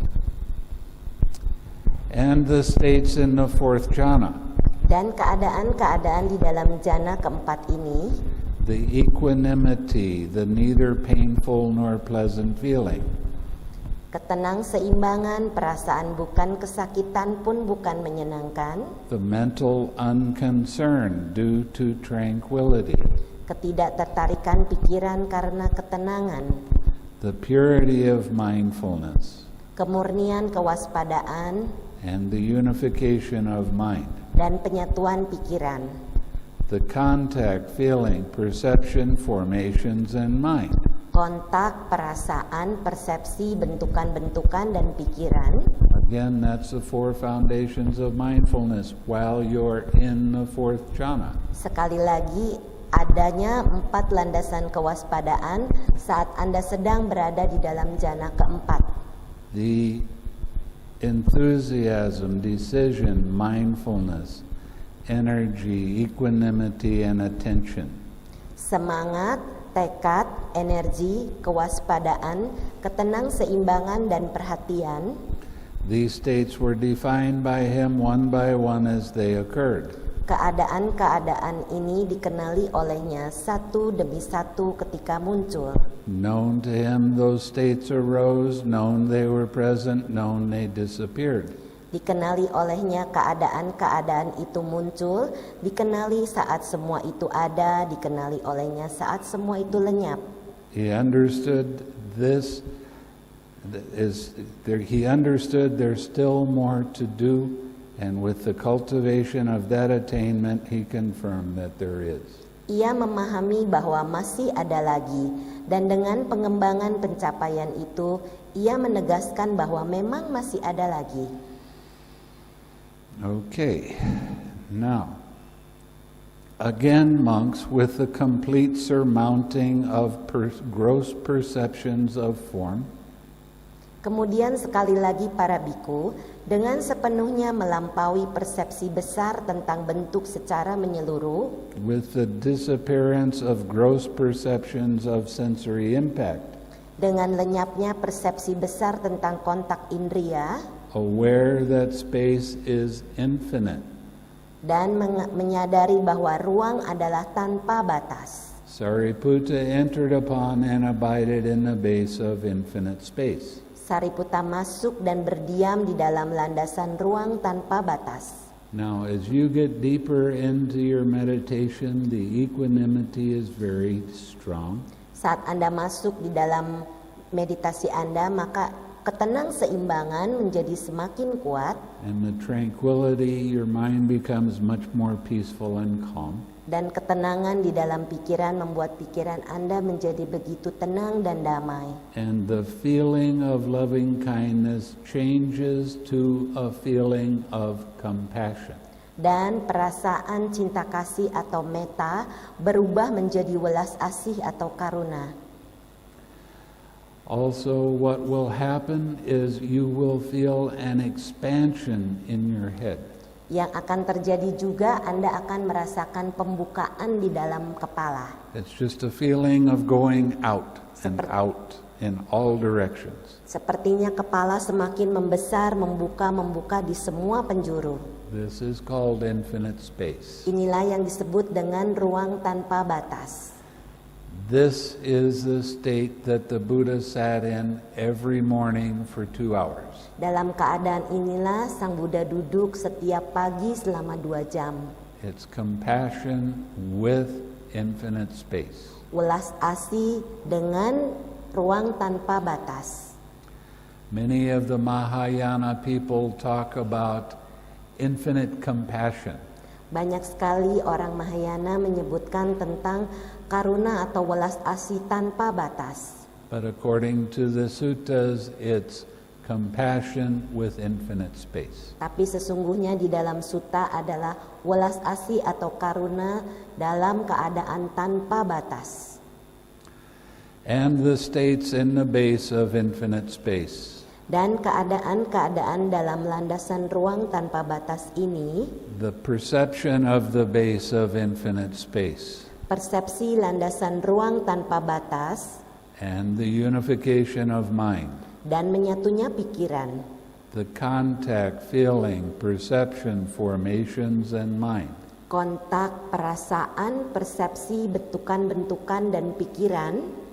Speaker 2: And the states in the fourth jhana,
Speaker 1: Dan keadaan-keadaan di dalam jana keempat ini,
Speaker 2: the equanimity, the neither painful nor pleasant feeling,
Speaker 1: ketenang seimbangan, perasaan bukan kesakitan pun bukan menyenangkan,
Speaker 2: the mental unconcern due to tranquility,
Speaker 1: ketidaktertarikan pikiran karena ketenangan,
Speaker 2: the purity of mindfulness,
Speaker 1: kemurnian kewaspadaan,
Speaker 2: and the unification of mind.
Speaker 1: dan penyatuan pikiran,
Speaker 2: The contact, feeling, perception, formations, and mind.
Speaker 1: kontak, perasaan, persepsi, bentukan-bentukan, dan pikiran.
Speaker 2: Again, that's the four foundations of mindfulness while you're in the fourth jhana.
Speaker 1: Sekali lagi, adanya 4 landasan kewaspadaan saat Anda sedang berada di dalam jana keempat.
Speaker 2: The enthusiasm, decision, mindfulness, energy, equanimity, and attention.
Speaker 1: Semangat, tekad, energi, kewaspadaan, ketenang seimbangan, dan perhatian.
Speaker 2: These states were defined by him one by one as they occurred.
Speaker 1: Keadaan-keadaan ini dikenali olehnya satu demi satu ketika muncul.
Speaker 2: Known to him those states arose, known they were present, known they disappeared.
Speaker 1: Dikenali olehnya keadaan-keadaan itu muncul, dikenali saat semua itu ada, dikenali olehnya saat semua itu lenyap.
Speaker 2: He understood this he understood there's still more to do, and with the cultivation of that attainment he confirmed that there is.
Speaker 1: Ia memahami bahwa masih ada lagi, dan dengan pengembangan pencapaian itu, ia menegaskan bahwa memang masih ada lagi.
Speaker 2: Okay, now, again, monks, with the complete surmounting of gross perceptions of form,
Speaker 1: Kemudian sekali lagi para biku, dengan sepenuhnya melampaui persepsi besar tentang bentuk secara menyeluruh,
Speaker 2: with the disappearance of gross perceptions of sensory impact,
Speaker 1: dengan lenyapnya persepsi besar tentang kontak indria,
Speaker 2: aware that space is infinite,
Speaker 1: dan menyadari bahwa ruang adalah tanpa batas.
Speaker 2: Sariputta entered upon and abided in the base of infinite space.
Speaker 1: Sariputta masuk dan berdiam di dalam landasan ruang tanpa batas.
Speaker 2: Now, as you get deeper into your meditation, the equanimity is very strong.
Speaker 1: Saat Anda masuk di dalam meditasi Anda, maka ketenang seimbangan menjadi semakin kuat,
Speaker 2: And the tranquility, your mind becomes much more peaceful and calm.
Speaker 1: dan ketenangan di dalam pikiran membuat pikiran Anda menjadi begitu tenang dan damai.
Speaker 2: And the feeling of loving kindness changes to a feeling of compassion.
Speaker 1: Dan perasaan cinta kasih atau metta berubah menjadi welas asih atau karuna.
Speaker 2: Also, what will happen is you will feel an expansion in your head.
Speaker 1: Yang akan terjadi juga, Anda akan merasakan pembukaan di dalam kepala.
Speaker 2: It's just a feeling of going out and out in all directions.
Speaker 1: Sepertinya kepala semakin membesar, membuka di semua penjuru.
Speaker 2: This is called infinite space.
Speaker 1: Inilah yang disebut dengan ruang tanpa batas.
Speaker 2: This is the state that the Buddha sat in every morning for 2 hours.
Speaker 1: Dalam keadaan inilah Sang Buddha duduk setiap pagi selama 2 jam.
Speaker 2: It's compassion with infinite space.
Speaker 1: Welas asih dengan ruang tanpa batas.
Speaker 2: Many of the Mahayana people talk about infinite compassion.
Speaker 1: Banyak sekali orang Mahayana menyebutkan tentang karuna atau welas asih tanpa batas.
Speaker 2: But according to the suttas, it's compassion with infinite space.
Speaker 1: Tapi sesungguhnya di dalam sutta adalah welas asih atau karuna dalam keadaan tanpa batas.
Speaker 2: And the states in the base of infinite space.
Speaker 1: Dan keadaan-keadaan dalam landasan ruang tanpa batas ini,
Speaker 2: The perception of the base of infinite space.
Speaker 1: persepsi landasan ruang tanpa batas,
Speaker 2: And the unification of mind.
Speaker 1: dan menyatunya pikiran,
Speaker 2: The contact, feeling, perception, formations, and mind.
Speaker 1: kontak, perasaan, persepsi, bentukan-bentukan, dan pikiran,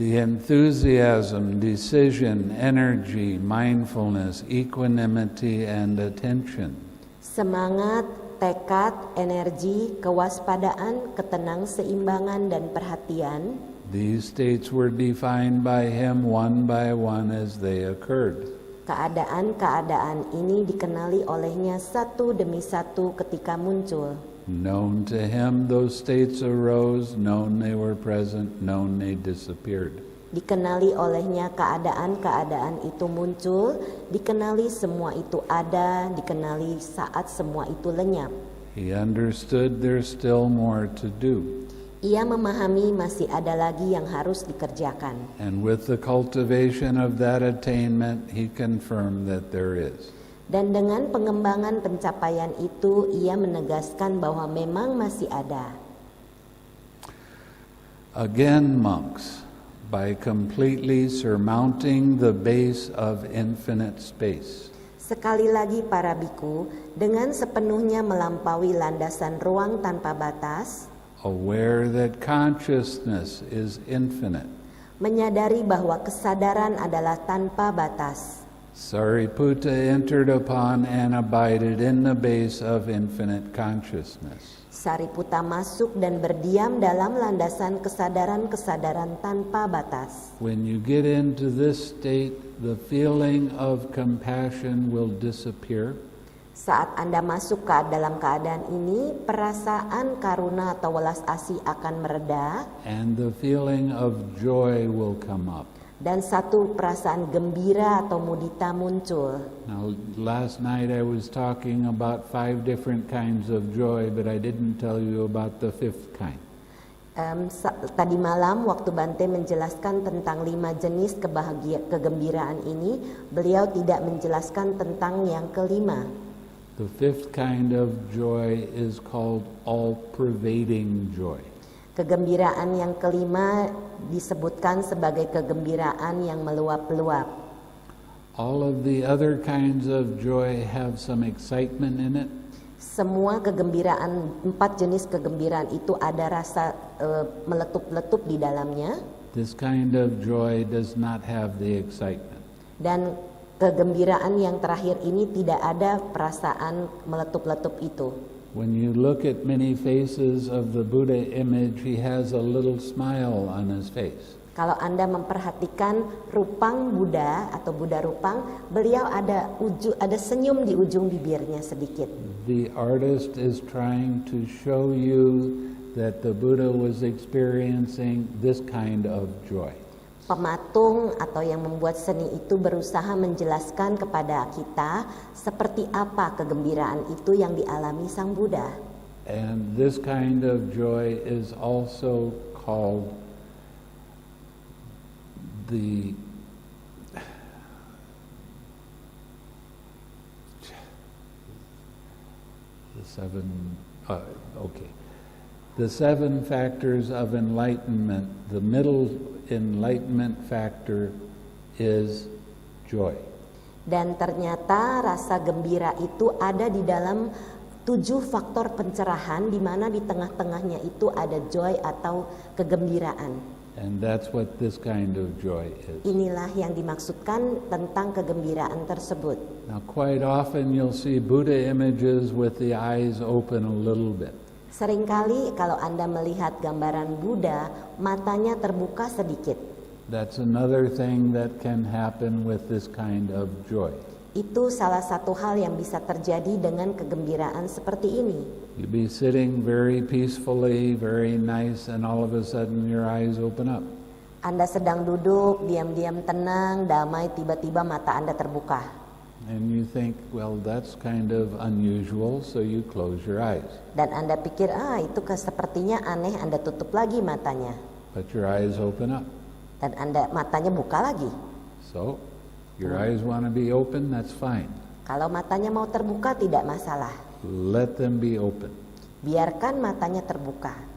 Speaker 2: The enthusiasm, decision, energy, mindfulness, equanimity, and attention.
Speaker 1: semangat, tekad, energi, kewaspadaan, ketenang-seimbangan, dan perhatian.
Speaker 2: These states were defined by him one by one as they occurred.
Speaker 1: Keadaan-keadaan ini dikenali olehnya satu demi satu ketika muncul.
Speaker 2: Known to him, those states arose, known they were present, known they disappeared.
Speaker 1: Dikenali olehnya keadaan-keadaan itu muncul, dikenali semua itu ada, dikenali saat semua itu lenyap.
Speaker 2: He understood there's still more to do.
Speaker 1: Ia memahami masih ada lagi yang harus dikerjakan.
Speaker 2: And with the cultivation of that attainment, he confirmed that there is.
Speaker 1: Dan dengan pengembangan pencapaian itu, ia menegaskan bahwa memang masih ada.
Speaker 2: Again, monks, by completely surmounting the base of infinite space,
Speaker 1: Sekali lagi para biku, dengan sepenuhnya melampaui landasan ruang tanpa batas,
Speaker 2: aware that consciousness is infinite,
Speaker 1: menyadari bahwa kesadaran adalah tanpa batas,
Speaker 2: Sariputta entered upon and abided in the base of infinite consciousness.
Speaker 1: Sariputta masuk dan berdiam dalam landasan kesadaran-kesadaran tanpa batas.
Speaker 2: When you get into this state, the feeling of compassion will disappear.
Speaker 1: Saat Anda masuk ke dalam keadaan ini, perasaan karuna atau welas asih akan mereda,
Speaker 2: And the feeling of joy will come up.
Speaker 1: dan satu perasaan gembira atau mudita muncul.
Speaker 2: Now, last night I was talking about 5 different kinds of joy, but I didn't tell you about the 5th kind.
Speaker 1: Tadi malam waktu Bante menjelaskan tentang 5 jenis kegembiraan ini, beliau tidak menjelaskan tentang yang kelima.
Speaker 2: The 5th kind of joy is called all-pervading joy.
Speaker 1: Kegembiraan yang kelima disebutkan sebagai kegembiraan yang meluap-luap.
Speaker 2: All of the other kinds of joy have some excitement in it,
Speaker 1: Semua kegembiraan, 4 jenis kegembiraan itu ada rasa meletup-letup di dalamnya,
Speaker 2: This kind of joy does not have the excitement.
Speaker 1: dan kegembiraan yang terakhir ini tidak ada perasaan meletup-letup itu.
Speaker 2: When you look at many faces of the Buddha image, he has a little smile on his face.
Speaker 1: Kalau Anda memperhatikan rupang Buddha atau Buddha rupang, beliau ada senyum di ujung bibirnya sedikit.
Speaker 2: The artist is trying to show you that the Buddha was experiencing this kind of joy.
Speaker 1: Pematung atau yang membuat seni itu berusaha menjelaskan kepada kita seperti apa kegembiraan itu yang dialami Sang Buddha.
Speaker 2: And this kind of joy is also called the The 7 factors of enlightenment. The middle enlightenment factor is joy.
Speaker 1: Dan ternyata rasa gembira itu ada di dalam 7 faktor pencerahan, di mana di tengah-tengahnya itu ada joy atau kegembiraan.
Speaker 2: And that's what this kind of joy is.
Speaker 1: Inilah yang dimaksudkan tentang kegembiraan tersebut.
Speaker 2: Now, quite often you'll see Buddha images with the eyes open a little bit.
Speaker 1: Seringkali kalau Anda melihat gambaran Buddha, matanya terbuka sedikit.
Speaker 2: That's another thing that can happen with this kind of joy.
Speaker 1: Itu salah satu hal yang bisa terjadi dengan kegembiraan seperti ini.
Speaker 2: You be sitting very peacefully, very nice, and all of a sudden your eyes open up.
Speaker 1: Anda sedang duduk, diam-diam tenang, damai, tiba-tiba mata Anda terbuka.
Speaker 2: And you think, well, that's kind of unusual, so you close your eyes.
Speaker 1: Dan Anda pikir, itu sepertinya aneh, Anda tutup lagi matanya.
Speaker 2: But your eyes open up.
Speaker 1: Dan Anda matanya buka lagi.
Speaker 2: So, your eyes want to be open, that's fine.
Speaker 1: Kalau matanya mau terbuka tidak masalah.
Speaker 2: Let them be open.
Speaker 1: Biarkan matanya terbuka.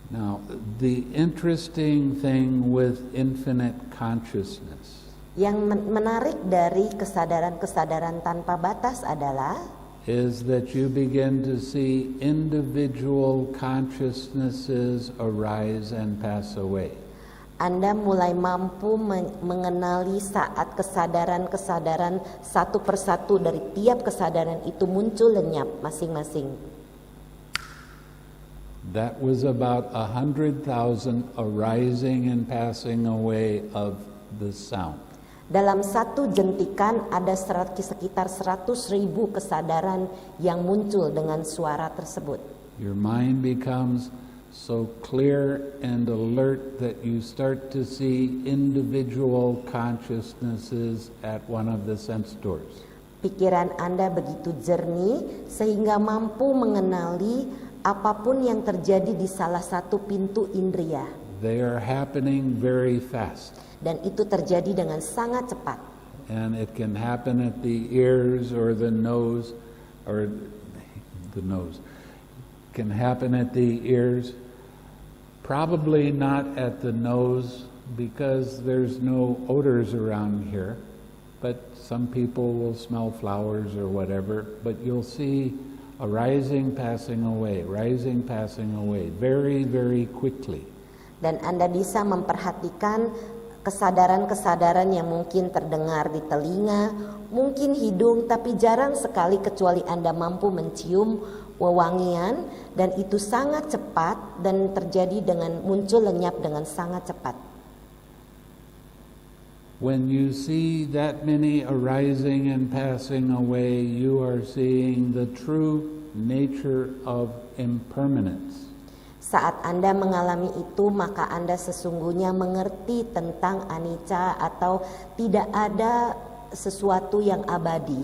Speaker 2: Now, the interesting thing with infinite consciousness
Speaker 1: Yang menarik dari kesadaran-kesadaran tanpa batas adalah
Speaker 2: is that you begin to see individual consciousnesses arise and pass away.
Speaker 1: Anda mulai mampu mengenali saat kesadaran-kesadaran satu persatu dari tiap kesadaran itu muncul lenyap masing-masing.
Speaker 2: That was about 100,000 arising and passing away of the sound.
Speaker 1: Dalam satu jentikan ada sekitar 100.000 kesadaran yang muncul dengan suara tersebut.
Speaker 2: Your mind becomes so clear and alert that you start to see individual consciousnesses at one of the sense doors.
Speaker 1: Pikiran Anda begitu jernih sehingga mampu mengenali apapun yang terjadi di salah satu pintu indria.
Speaker 2: They are happening very fast.
Speaker 1: Dan itu terjadi dengan sangat cepat.
Speaker 2: And it can happen at the ears or the nose, or the nose. It can happen at the ears, probably not at the nose because there's no odors around here. But some people will smell flowers or whatever, but you'll see a rising, passing away, very, very quickly.
Speaker 1: Dan Anda bisa memperhatikan kesadaran-kesadaran yang mungkin terdengar di telinga, mungkin hidung, tapi jarang sekali kecuali Anda mampu mencium wewangian, dan itu sangat cepat dan terjadi dengan muncul lenyap dengan sangat cepat.
Speaker 2: When you see that many arising and passing away, you are seeing the true nature of impermanence.
Speaker 1: Saat Anda mengalami itu, maka Anda sesungguhnya mengerti tentang anicca atau tidak ada sesuatu yang abadi.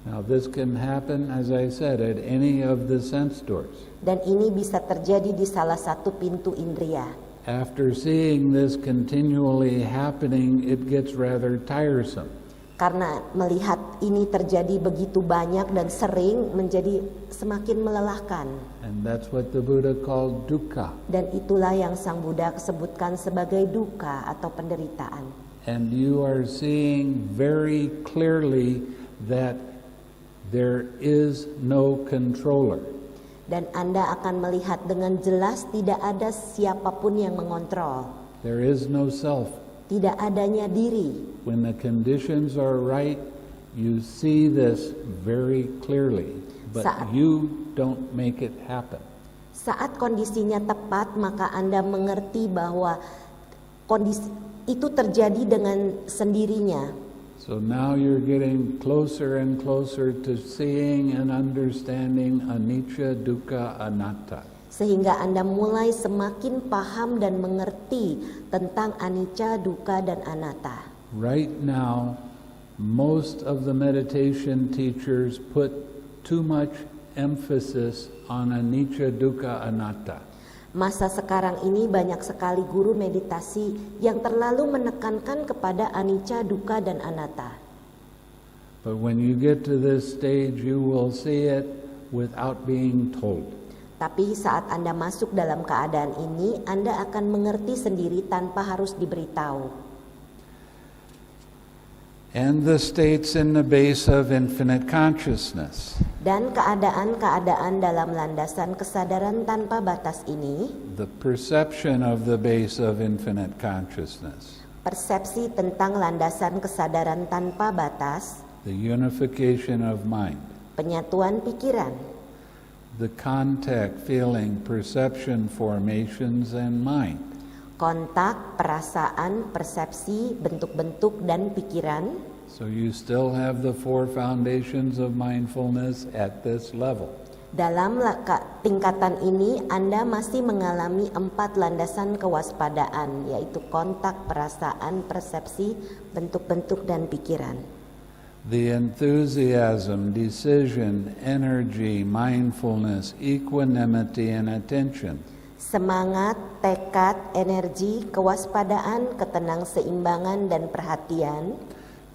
Speaker 2: Now this can happen, as I said, at any of the sense doors.
Speaker 1: Dan ini bisa terjadi di salah satu pintu indria.
Speaker 2: After seeing this continually happening, it gets rather tiresome.
Speaker 1: Karena melihat ini terjadi begitu banyak dan sering menjadi semakin melelahkan.
Speaker 2: And that's what the Buddha called dukkha.
Speaker 1: Dan itulah yang Sang Buddha sebutkan sebagai dukkha atau penderitaan.
Speaker 2: And you are seeing very clearly that there is no controller.
Speaker 1: Dan Anda akan melihat dengan jelas tidak ada siapapun yang mengontrol.
Speaker 2: There is no self.
Speaker 1: Tidak adanya diri.
Speaker 2: When the conditions are right, you see this very clearly, but you don't make it happen.
Speaker 1: Saat kondisinya tepat, maka Anda mengerti bahwa kondisi itu terjadi dengan sendirinya.
Speaker 2: So now you're getting closer and closer to seeing and understanding anicca, dukkha, anatta.
Speaker 1: Sehingga Anda mulai semakin paham dan mengerti tentang anicca, dukkha, dan anatta.
Speaker 2: Right now, most of the meditation teachers put too much emphasis on anicca, dukkha, anatta.
Speaker 1: Masa sekarang ini banyak sekali guru meditasi yang terlalu menekankan kepada anicca, dukkha, dan anatta.
Speaker 2: But when you get to this stage, you will see it without being told.
Speaker 1: Tapi saat Anda masuk dalam keadaan ini, Anda akan mengerti sendiri tanpa harus diberitahu.
Speaker 2: And the states in the base of infinite consciousness.
Speaker 1: Dan keadaan-keadaan dalam landasan kesadaran tanpa batas ini,
Speaker 2: The perception of the base of infinite consciousness.
Speaker 1: persepsi tentang landasan kesadaran tanpa batas,
Speaker 2: The unification of mind.
Speaker 1: penyatuan pikiran,
Speaker 2: The contact, feeling, perception, formations, and mind.
Speaker 1: Kontak, perasaan, persepsi, bentuk-bentuk, dan pikiran.
Speaker 2: So you still have the 4 foundations of mindfulness at this level.
Speaker 1: Dalam tingkatan ini, Anda masih mengalami 4 landasan kewaspadaan, yaitu kontak, perasaan, persepsi, bentuk-bentuk, dan pikiran.
Speaker 2: The enthusiasm, decision, energy, mindfulness, equanimity, and attention.
Speaker 1: Semangat, tekad, energi, kewaspadaan, ketenangseimbangan, dan perhatian.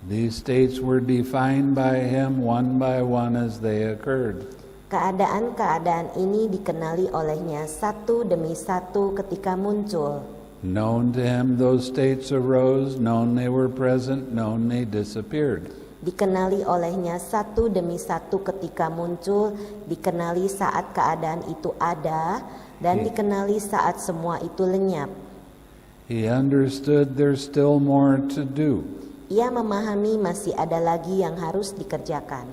Speaker 2: These states were defined by him one by one as they occurred.
Speaker 1: Keadaan-keadaan ini dikenali olehnya satu demi satu ketika muncul.
Speaker 2: Known to him, those states arose, known they were present, known they disappeared.
Speaker 1: Dikenali olehnya satu demi satu ketika muncul, dikenali saat keadaan itu ada, dan dikenali saat semua itu lenyap.
Speaker 2: He understood there's still more to do.
Speaker 1: Ia memahami masih ada lagi yang harus dikerjakan.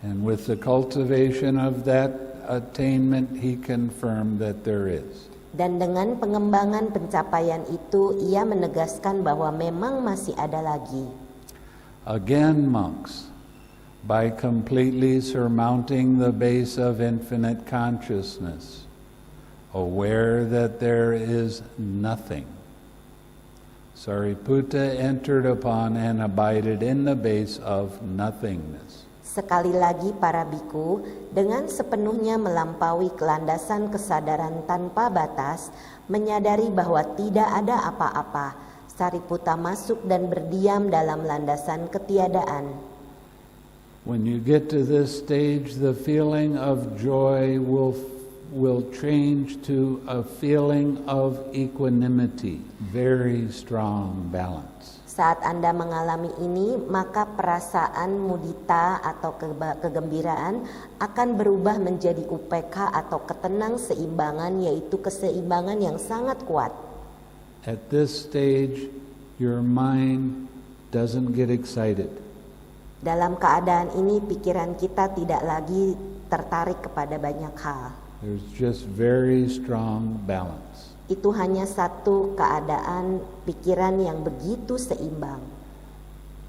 Speaker 2: And with the cultivation of that attainment, he confirmed that there is.
Speaker 1: Dan dengan pengembangan pencapaian itu, ia menegaskan bahwa memang masih ada lagi.
Speaker 2: Again, monks, by completely surmounting the base of infinite consciousness, aware that there is nothing, Sariputta entered upon and abided in the base of nothingness.
Speaker 1: Sekali lagi para biku, dengan sepenuhnya melampaui kelandasan kesadaran tanpa batas, menyadari bahwa tidak ada apa-apa, Sariputta masuk dan berdiam dalam landasan ketiadaan.
Speaker 2: When you get to this stage, the feeling of joy will change to a feeling of equanimity, very strong balance.
Speaker 1: Saat Anda mengalami ini, maka perasaan mudita atau kegembiraan akan berubah menjadi UPK atau ketenangseimbangan, yaitu keseimbangan yang sangat kuat.
Speaker 2: At this stage, your mind doesn't get excited.
Speaker 1: Dalam keadaan ini, pikiran kita tidak lagi tertarik kepada banyak hal.
Speaker 2: There's just very strong balance.
Speaker 1: Itu hanya satu keadaan pikiran yang begitu seimbang.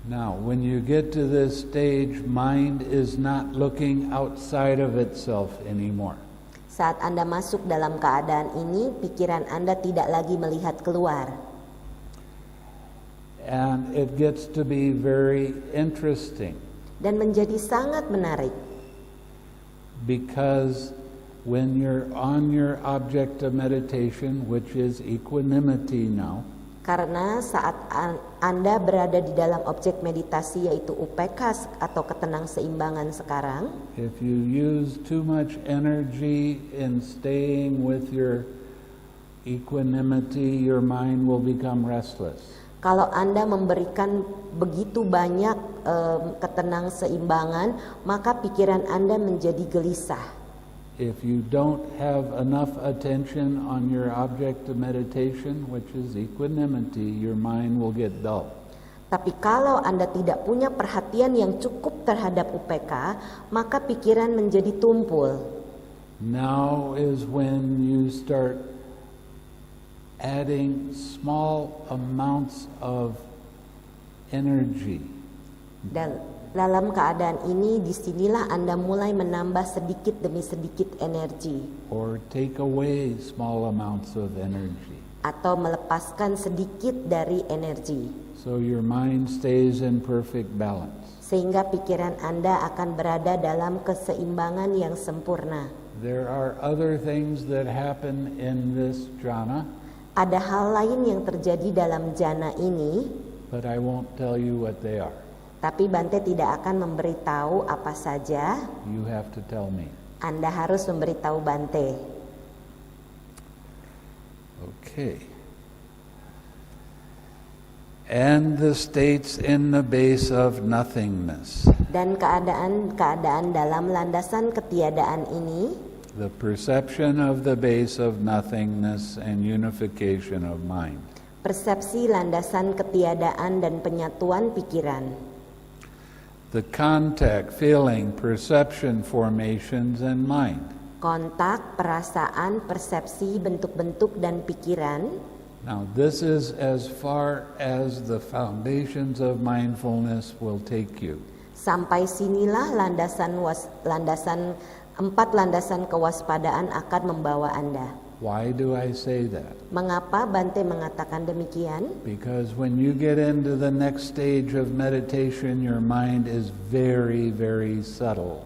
Speaker 2: Now, when you get to this stage, mind is not looking outside of itself anymore.
Speaker 1: Saat Anda masuk dalam keadaan ini, pikiran Anda tidak lagi melihat keluar.
Speaker 2: And it gets to be very interesting.
Speaker 1: Dan menjadi sangat menarik.
Speaker 2: Because when you're on your object of meditation, which is equanimity now,
Speaker 1: Karena saat Anda berada di dalam objek meditasi, yaitu UPK atau ketenangseimbangan sekarang,
Speaker 2: if you use too much energy in staying with your equanimity, your mind will become restless.
Speaker 1: kalau Anda memberikan begitu banyak ketenangseimbangan, maka pikiran Anda menjadi gelisah.
Speaker 2: If you don't have enough attention on your object of meditation, which is equanimity, your mind will get dull.
Speaker 1: Tapi kalau Anda tidak punya perhatian yang cukup terhadap UPK, maka pikiran menjadi tumpul.
Speaker 2: Now is when you start adding small amounts of energy.
Speaker 1: Dan dalam keadaan ini, disinilah Anda mulai menambah sedikit demi sedikit energi.
Speaker 2: Or take away small amounts of energy.
Speaker 1: Atau melepaskan sedikit dari energi.
Speaker 2: So your mind stays in perfect balance.
Speaker 1: Sehingga pikiran Anda akan berada dalam keseimbangan yang sempurna.
Speaker 2: There are other things that happen in this jhana.
Speaker 1: Ada hal lain yang terjadi dalam jhana ini,
Speaker 2: but I won't tell you what they are.
Speaker 1: Tapi Bante tidak akan memberitahu apa saja.
Speaker 2: You have to tell me.
Speaker 1: Anda harus memberitahu Bante.
Speaker 2: Okay. And the states in the base of nothingness.
Speaker 1: Dan keadaan-keadaan dalam landasan ketiadaan ini,
Speaker 2: the perception of the base of nothingness and unification of mind.
Speaker 1: Persepsi landasan ketiadaan dan penyatuan pikiran.
Speaker 2: The contact, feeling, perception, formations, and mind.
Speaker 1: kontak, perasaan, persepsi, bentuk-bentuk, dan pikiran.
Speaker 2: Now, this is as far as the foundations of mindfulness will take you.
Speaker 1: Sampai sinilah empat landasan kewaspadaan akan membawa Anda.
Speaker 2: Why do I say that?
Speaker 1: Mengapa Bante mengatakan demikian?
Speaker 2: Because when you get into the next stage of meditation, your mind is very, very subtle.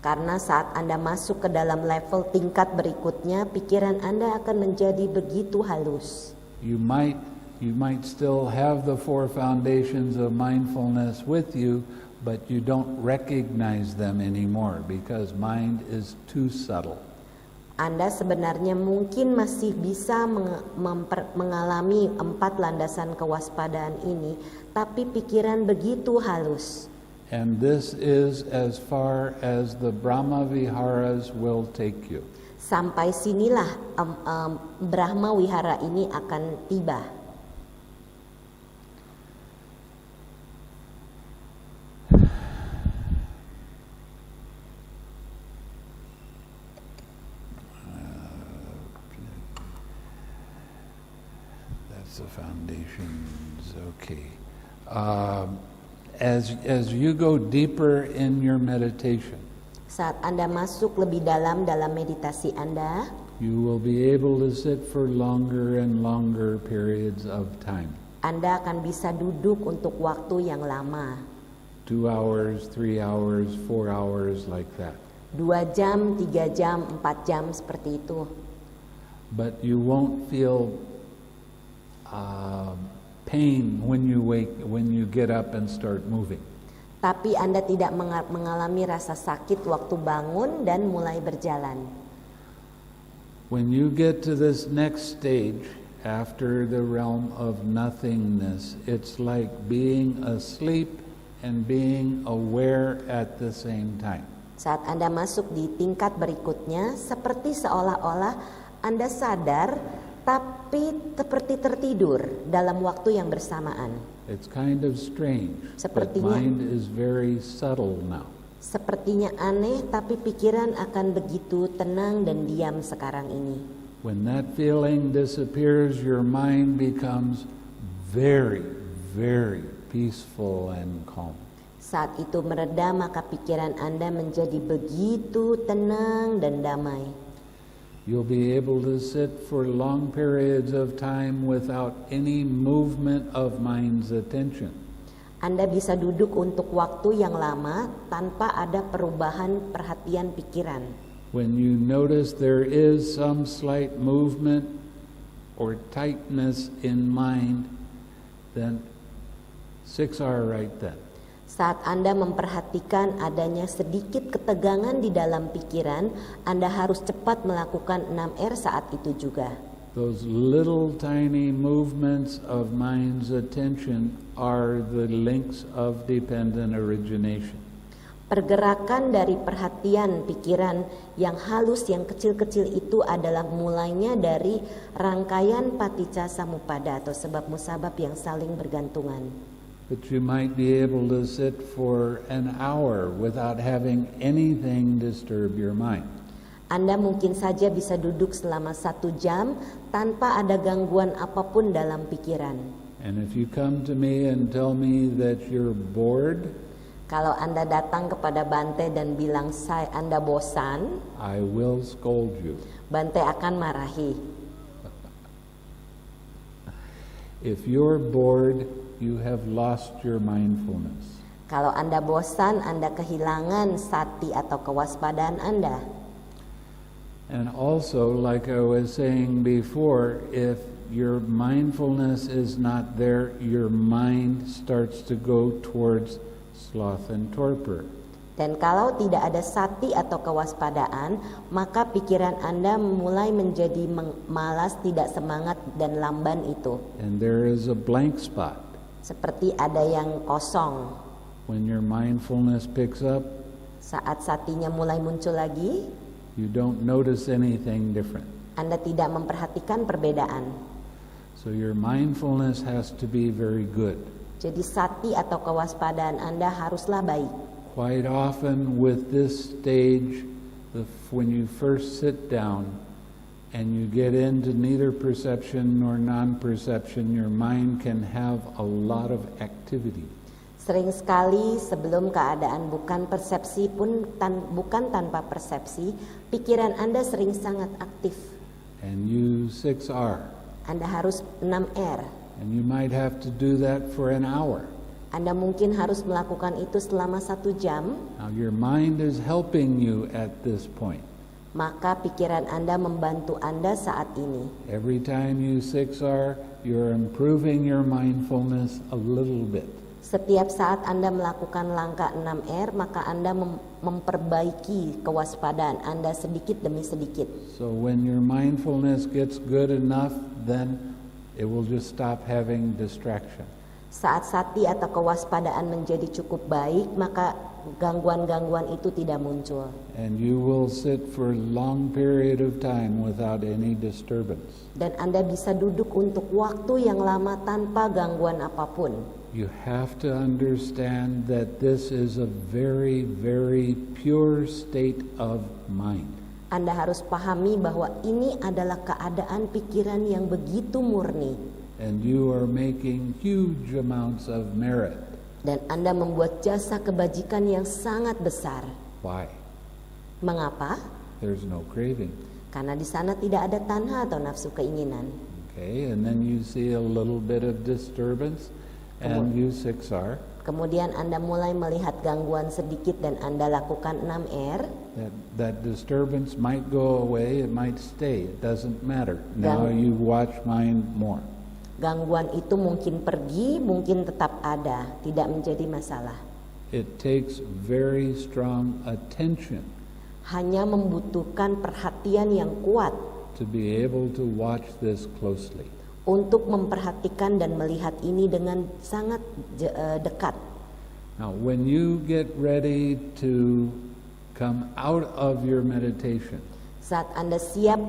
Speaker 1: Karena saat Anda masuk ke dalam level tingkat berikutnya, pikiran Anda akan menjadi begitu halus.
Speaker 2: You might still have the four foundations of mindfulness with you, but you don't recognize them anymore because mind is too subtle.
Speaker 1: Anda sebenarnya mungkin masih bisa mengalami empat landasan kewaspadaan ini, tapi pikiran begitu halus.
Speaker 2: And this is as far as the Brahma Viharas will take you.
Speaker 1: Sampai sinilah Brahma Wihara ini akan tiba.
Speaker 2: That's the foundations. Okay. As you go deeper in your meditation,
Speaker 1: Saat Anda masuk lebih dalam meditasi Anda,
Speaker 2: you will be able to sit for longer and longer periods of time.
Speaker 1: Anda akan bisa duduk untuk waktu yang lama.
Speaker 2: 2 hours, 3 hours, 4 hours, like that.
Speaker 1: 2 jam, 3 jam, 4 jam seperti itu.
Speaker 2: But you won't feel pain when you get up and start moving.
Speaker 1: Tapi Anda tidak mengalami rasa sakit waktu bangun dan mulai berjalan.
Speaker 2: When you get to this next stage, after the realm of nothingness, it's like being asleep and being aware at the same time.
Speaker 1: Saat Anda masuk di tingkat berikutnya, seperti seolah-olah Anda sadar, tapi seperti tertidur dalam waktu yang bersamaan.
Speaker 2: It's kind of strange, but
Speaker 1: Sepertinya-
Speaker 2: mind is very subtle now.
Speaker 1: Sepertinya aneh, tapi pikiran akan begitu tenang dan diam sekarang ini.
Speaker 2: When that feeling disappears, your mind becomes very, very peaceful and calm.
Speaker 1: Saat itu mereda, maka pikiran Anda menjadi begitu tenang dan damai.
Speaker 2: You'll be able to sit for long periods of time without any movement of mind's attention.
Speaker 1: Anda bisa duduk untuk waktu yang lama tanpa ada perubahan perhatian pikiran.
Speaker 2: When you notice there is some slight movement or tightness in mind, then 6R right then.
Speaker 1: Saat Anda memperhatikan adanya sedikit ketegangan di dalam pikiran, Anda harus cepat melakukan 6R saat itu juga.
Speaker 2: Those little tiny movements of mind's attention are the links of dependent origination.
Speaker 1: Pergerakan dari perhatian pikiran yang halus, yang kecil-kecil itu adalah mulainya dari rangkaian paticca samuppada atau sebab musabab yang saling bergantungan.
Speaker 2: But you might be able to sit for an hour without having anything disturb your mind.
Speaker 1: Anda mungkin saja bisa duduk selama 1 jam tanpa ada gangguan apapun dalam pikiran.
Speaker 2: And if you come to me and tell me that you're bored,
Speaker 1: Kalau Anda datang kepada Bante dan bilang Anda bosan,
Speaker 2: I will scold you.
Speaker 1: Bante akan marahi.
Speaker 2: If you're bored, you have lost your mindfulness.
Speaker 1: Kalau Anda bosan, Anda kehilangan sati atau kewaspadaan Anda.
Speaker 2: And also, like I was saying before, if your mindfulness is not there, your mind starts to go towards sloth and torpor.
Speaker 1: Dan kalau tidak ada sati atau kewaspadaan, maka pikiran Anda mulai menjadi malas, tidak semangat, dan lamban itu.
Speaker 2: And there is a blank spot.
Speaker 1: Seperti ada yang kosong.
Speaker 2: When your mindfulness picks up,
Speaker 1: Saat satinya mulai muncul lagi,
Speaker 2: you don't notice anything different.
Speaker 1: Anda tidak memperhatikan perbedaan.
Speaker 2: So your mindfulness has to be very good.
Speaker 1: Jadi sati atau kewaspadaan Anda haruslah baik.
Speaker 2: Quite often with this stage, when you first sit down and you get into neither perception nor non-perception, your mind can have a lot of activity.
Speaker 1: Sering sekali sebelum keadaan bukan persepsi pun bukan tanpa persepsi, pikiran Anda sering sangat aktif.
Speaker 2: And you 6R.
Speaker 1: Anda harus 6R.
Speaker 2: And you might have to do that for an hour.
Speaker 1: Anda mungkin harus melakukan itu selama 1 jam.
Speaker 2: Now your mind is helping you at this point.
Speaker 1: Maka pikiran Anda membantu Anda saat ini.
Speaker 2: Every time you 6R, you're improving your mindfulness a little bit.
Speaker 1: Setiap saat Anda melakukan langkah 6R, maka Anda memperbaiki kewaspadaan Anda sedikit demi sedikit.
Speaker 2: So when your mindfulness gets good enough, then it will just stop having distraction.
Speaker 1: Saat sati atau kewaspadaan menjadi cukup baik, maka gangguan-gangguan itu tidak muncul.
Speaker 2: And you will sit for a long period of time without any disturbance.
Speaker 1: Dan Anda bisa duduk untuk waktu yang lama tanpa gangguan apapun.
Speaker 2: You have to understand that this is a very, very pure state of mind.
Speaker 1: Anda harus pahami bahwa ini adalah keadaan pikiran yang begitu murni.
Speaker 2: And you are making huge amounts of merit.
Speaker 1: Dan Anda membuat jasa kebajikan yang sangat besar.
Speaker 2: Why?
Speaker 1: Mengapa?
Speaker 2: There's no craving.
Speaker 1: Karena di sana tidak ada tanha atau nafsu keinginan.
Speaker 2: Okay, and then you see a little bit of disturbance and you 6R.
Speaker 1: Kemudian Anda mulai melihat gangguan sedikit dan Anda lakukan 6R.
Speaker 2: That disturbance might go away, it might stay, it doesn't matter. Now you watch mind more.
Speaker 1: Gangguan itu mungkin pergi, mungkin tetap ada, tidak menjadi masalah.
Speaker 2: It takes very strong attention
Speaker 1: Hanya membutuhkan perhatian yang kuat
Speaker 2: to be able to watch this closely.
Speaker 1: untuk memperhatikan dan melihat ini dengan sangat dekat.
Speaker 2: Now, when you get ready to come out of your meditation,
Speaker 1: Saat Anda siap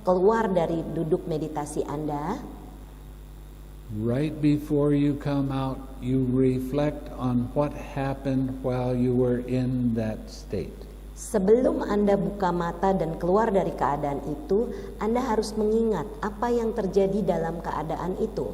Speaker 1: keluar dari duduk meditasi Anda,
Speaker 2: right before you come out, you reflect on what happened while you were in that state.
Speaker 1: sebelum Anda buka mata dan keluar dari keadaan itu, Anda harus mengingat apa yang terjadi dalam keadaan itu.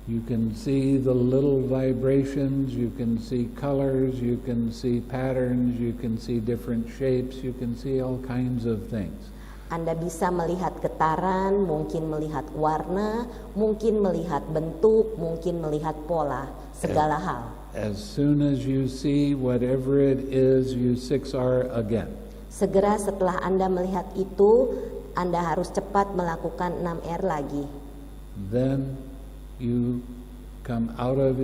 Speaker 2: You can see the little vibrations, you can see colors, you can see patterns, you can see different shapes, you can see all kinds of things.
Speaker 1: Anda bisa melihat getaran, mungkin melihat warna, mungkin melihat bentuk, mungkin melihat pola, segala hal.
Speaker 2: As soon as you see whatever it is, you 6R again.
Speaker 1: Segera setelah Anda melihat itu, Anda harus cepat melakukan 6R lagi.
Speaker 2: Then you come out of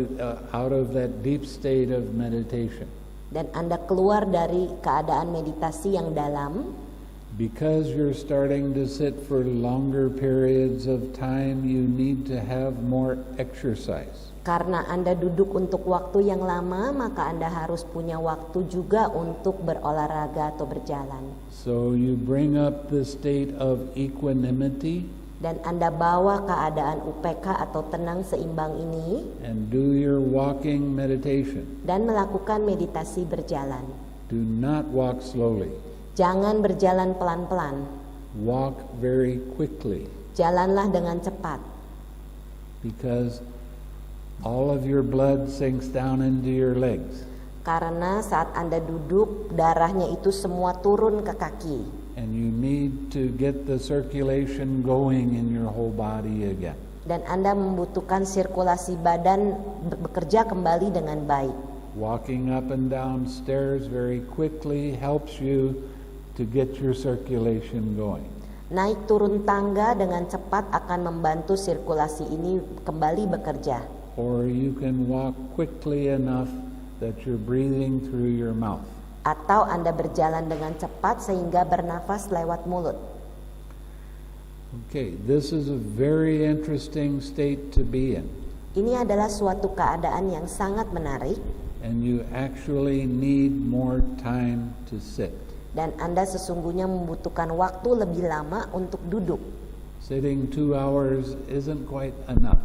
Speaker 2: that deep state of meditation.
Speaker 1: Dan Anda keluar dari keadaan meditasi yang dalam.
Speaker 2: Because you're starting to sit for longer periods of time, you need to have more exercise.
Speaker 1: Karena Anda duduk untuk waktu yang lama, maka Anda harus punya waktu juga untuk berolahraga atau berjalan.
Speaker 2: So you bring up the state of equanimity
Speaker 1: Dan Anda bawa keadaan UPK atau tenang seimbang ini
Speaker 2: and do your walking meditation.
Speaker 1: dan melakukan meditasi berjalan.
Speaker 2: Do not walk slowly.
Speaker 1: Jangan berjalan pelan-pelan.
Speaker 2: Walk very quickly,
Speaker 1: Jalanlah dengan cepat.
Speaker 2: because all of your blood sinks down into your legs.
Speaker 1: Karena saat Anda duduk, darahnya itu semua turun ke kaki.
Speaker 2: And you need to get the circulation going in your whole body again.
Speaker 1: Dan Anda membutuhkan sirkulasi badan bekerja kembali dengan baik.
Speaker 2: Walking up and down stairs very quickly helps you to get your circulation going.
Speaker 1: Naik turun tangga dengan cepat akan membantu sirkulasi ini kembali bekerja.
Speaker 2: Or you can walk quickly enough that you're breathing through your mouth.
Speaker 1: Atau Anda berjalan dengan cepat sehingga bernafas lewat mulut.
Speaker 2: Okay, this is a very interesting state to be in.
Speaker 1: Ini adalah suatu keadaan yang sangat menarik
Speaker 2: And you actually need more time to sit.
Speaker 1: dan Anda sesungguhnya membutuhkan waktu lebih lama untuk duduk.
Speaker 2: Sitting 2 hours isn't quite enough.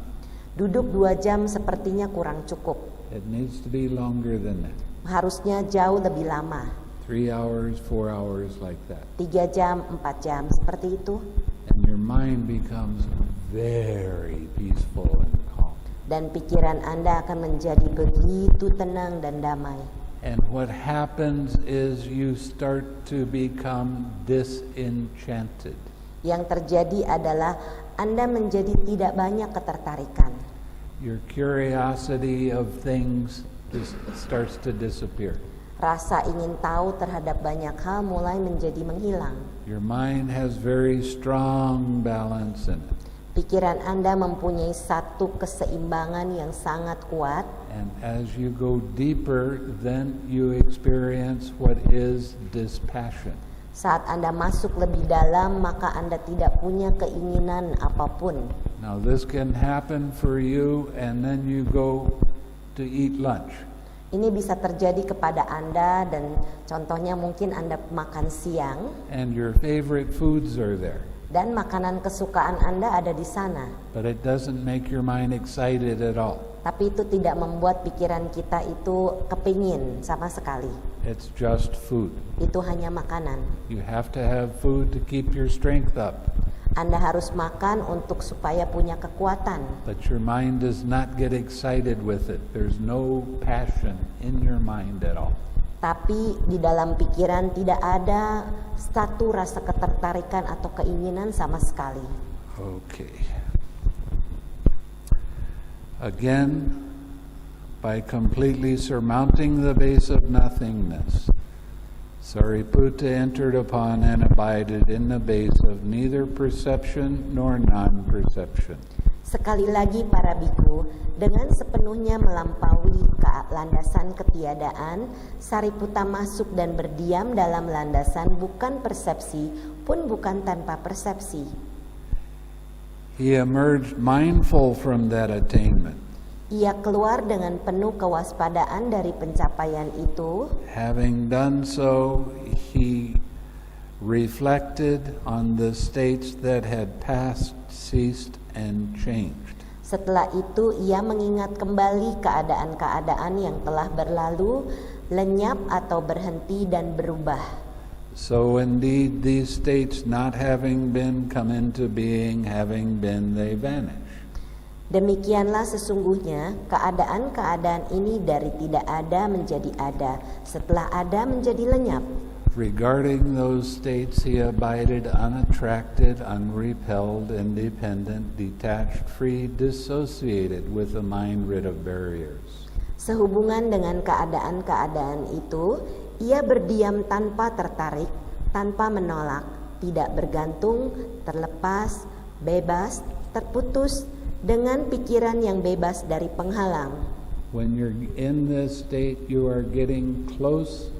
Speaker 1: Duduk 2 jam sepertinya kurang cukup.
Speaker 2: It needs to be longer than that.
Speaker 1: Harusnya jauh lebih lama.
Speaker 2: 3 hours, 4 hours, like that.
Speaker 1: 3 jam, 4 jam, seperti itu.
Speaker 2: And your mind becomes very peaceful and calm.
Speaker 1: Dan pikiran Anda akan menjadi begitu tenang dan damai.
Speaker 2: And what happens is you start to become disenchanted.
Speaker 1: Yang terjadi adalah Anda menjadi tidak banyak ketertarikan.
Speaker 2: Your curiosity of things just starts to disappear.
Speaker 1: Rasa ingin tahu terhadap banyak hal mulai menjadi menghilang.
Speaker 2: Your mind has very strong balance in it.
Speaker 1: Pikiran Anda mempunyai satu keseimbangan yang sangat kuat.
Speaker 2: And as you go deeper, then you experience what is dispassion.
Speaker 1: Saat Anda masuk lebih dalam, maka Anda tidak punya keinginan apapun.
Speaker 2: Now this can happen for you, and then you go to eat lunch.
Speaker 1: Ini bisa terjadi kepada Anda, dan contohnya mungkin Anda makan siang,
Speaker 2: And your favorite foods are there.
Speaker 1: dan makanan kesukaan Anda ada di sana.
Speaker 2: But it doesn't make your mind excited at all.
Speaker 1: Tapi itu tidak membuat pikiran kita itu kepingin sama sekali.
Speaker 2: It's just food.
Speaker 1: Itu hanya makanan.
Speaker 2: You have to have food to keep your strength up.
Speaker 1: Anda harus makan untuk supaya punya kekuatan.
Speaker 2: But your mind does not get excited with it. There's no passion in your mind at all.
Speaker 1: Tapi di dalam pikiran tidak ada satu rasa ketertarikan atau keinginan sama sekali.
Speaker 2: Okay. Again, by completely surmounting the base of nothingness, Sariputta entered upon and abided in the base of neither perception nor non-perception.
Speaker 1: Sekali lagi para biku, dengan sepenuhnya melampaui ke landasan ketiadaan, Sariputta masuk dan berdiam dalam landasan bukan persepsi pun bukan tanpa persepsi.
Speaker 2: He emerged mindful from that attainment,
Speaker 1: Ia keluar dengan penuh kewaspadaan dari pencapaian itu.
Speaker 2: having done so, he reflected on the states that had passed, ceased, and changed.
Speaker 1: Setelah itu ia mengingat kembali keadaan-keadaan yang telah berlalu, lenyap atau berhenti dan berubah.
Speaker 2: So indeed, these states not having been come into being, having been, they vanish.
Speaker 1: Demikianlah sesungguhnya keadaan-keadaan ini dari tidak ada menjadi ada, setelah ada menjadi lenyap.
Speaker 2: Regarding those states, he abided unattracted, unrepelled, independent, detached, free, dissociated, with a mind rid of barriers.
Speaker 1: Sehubungan dengan keadaan-keadaan itu, ia berdiam tanpa tertarik, tanpa menolak, tidak bergantung, terlepas, bebas, terputus, dengan pikiran yang bebas dari penghalang.
Speaker 2: When you're in this state, you are getting close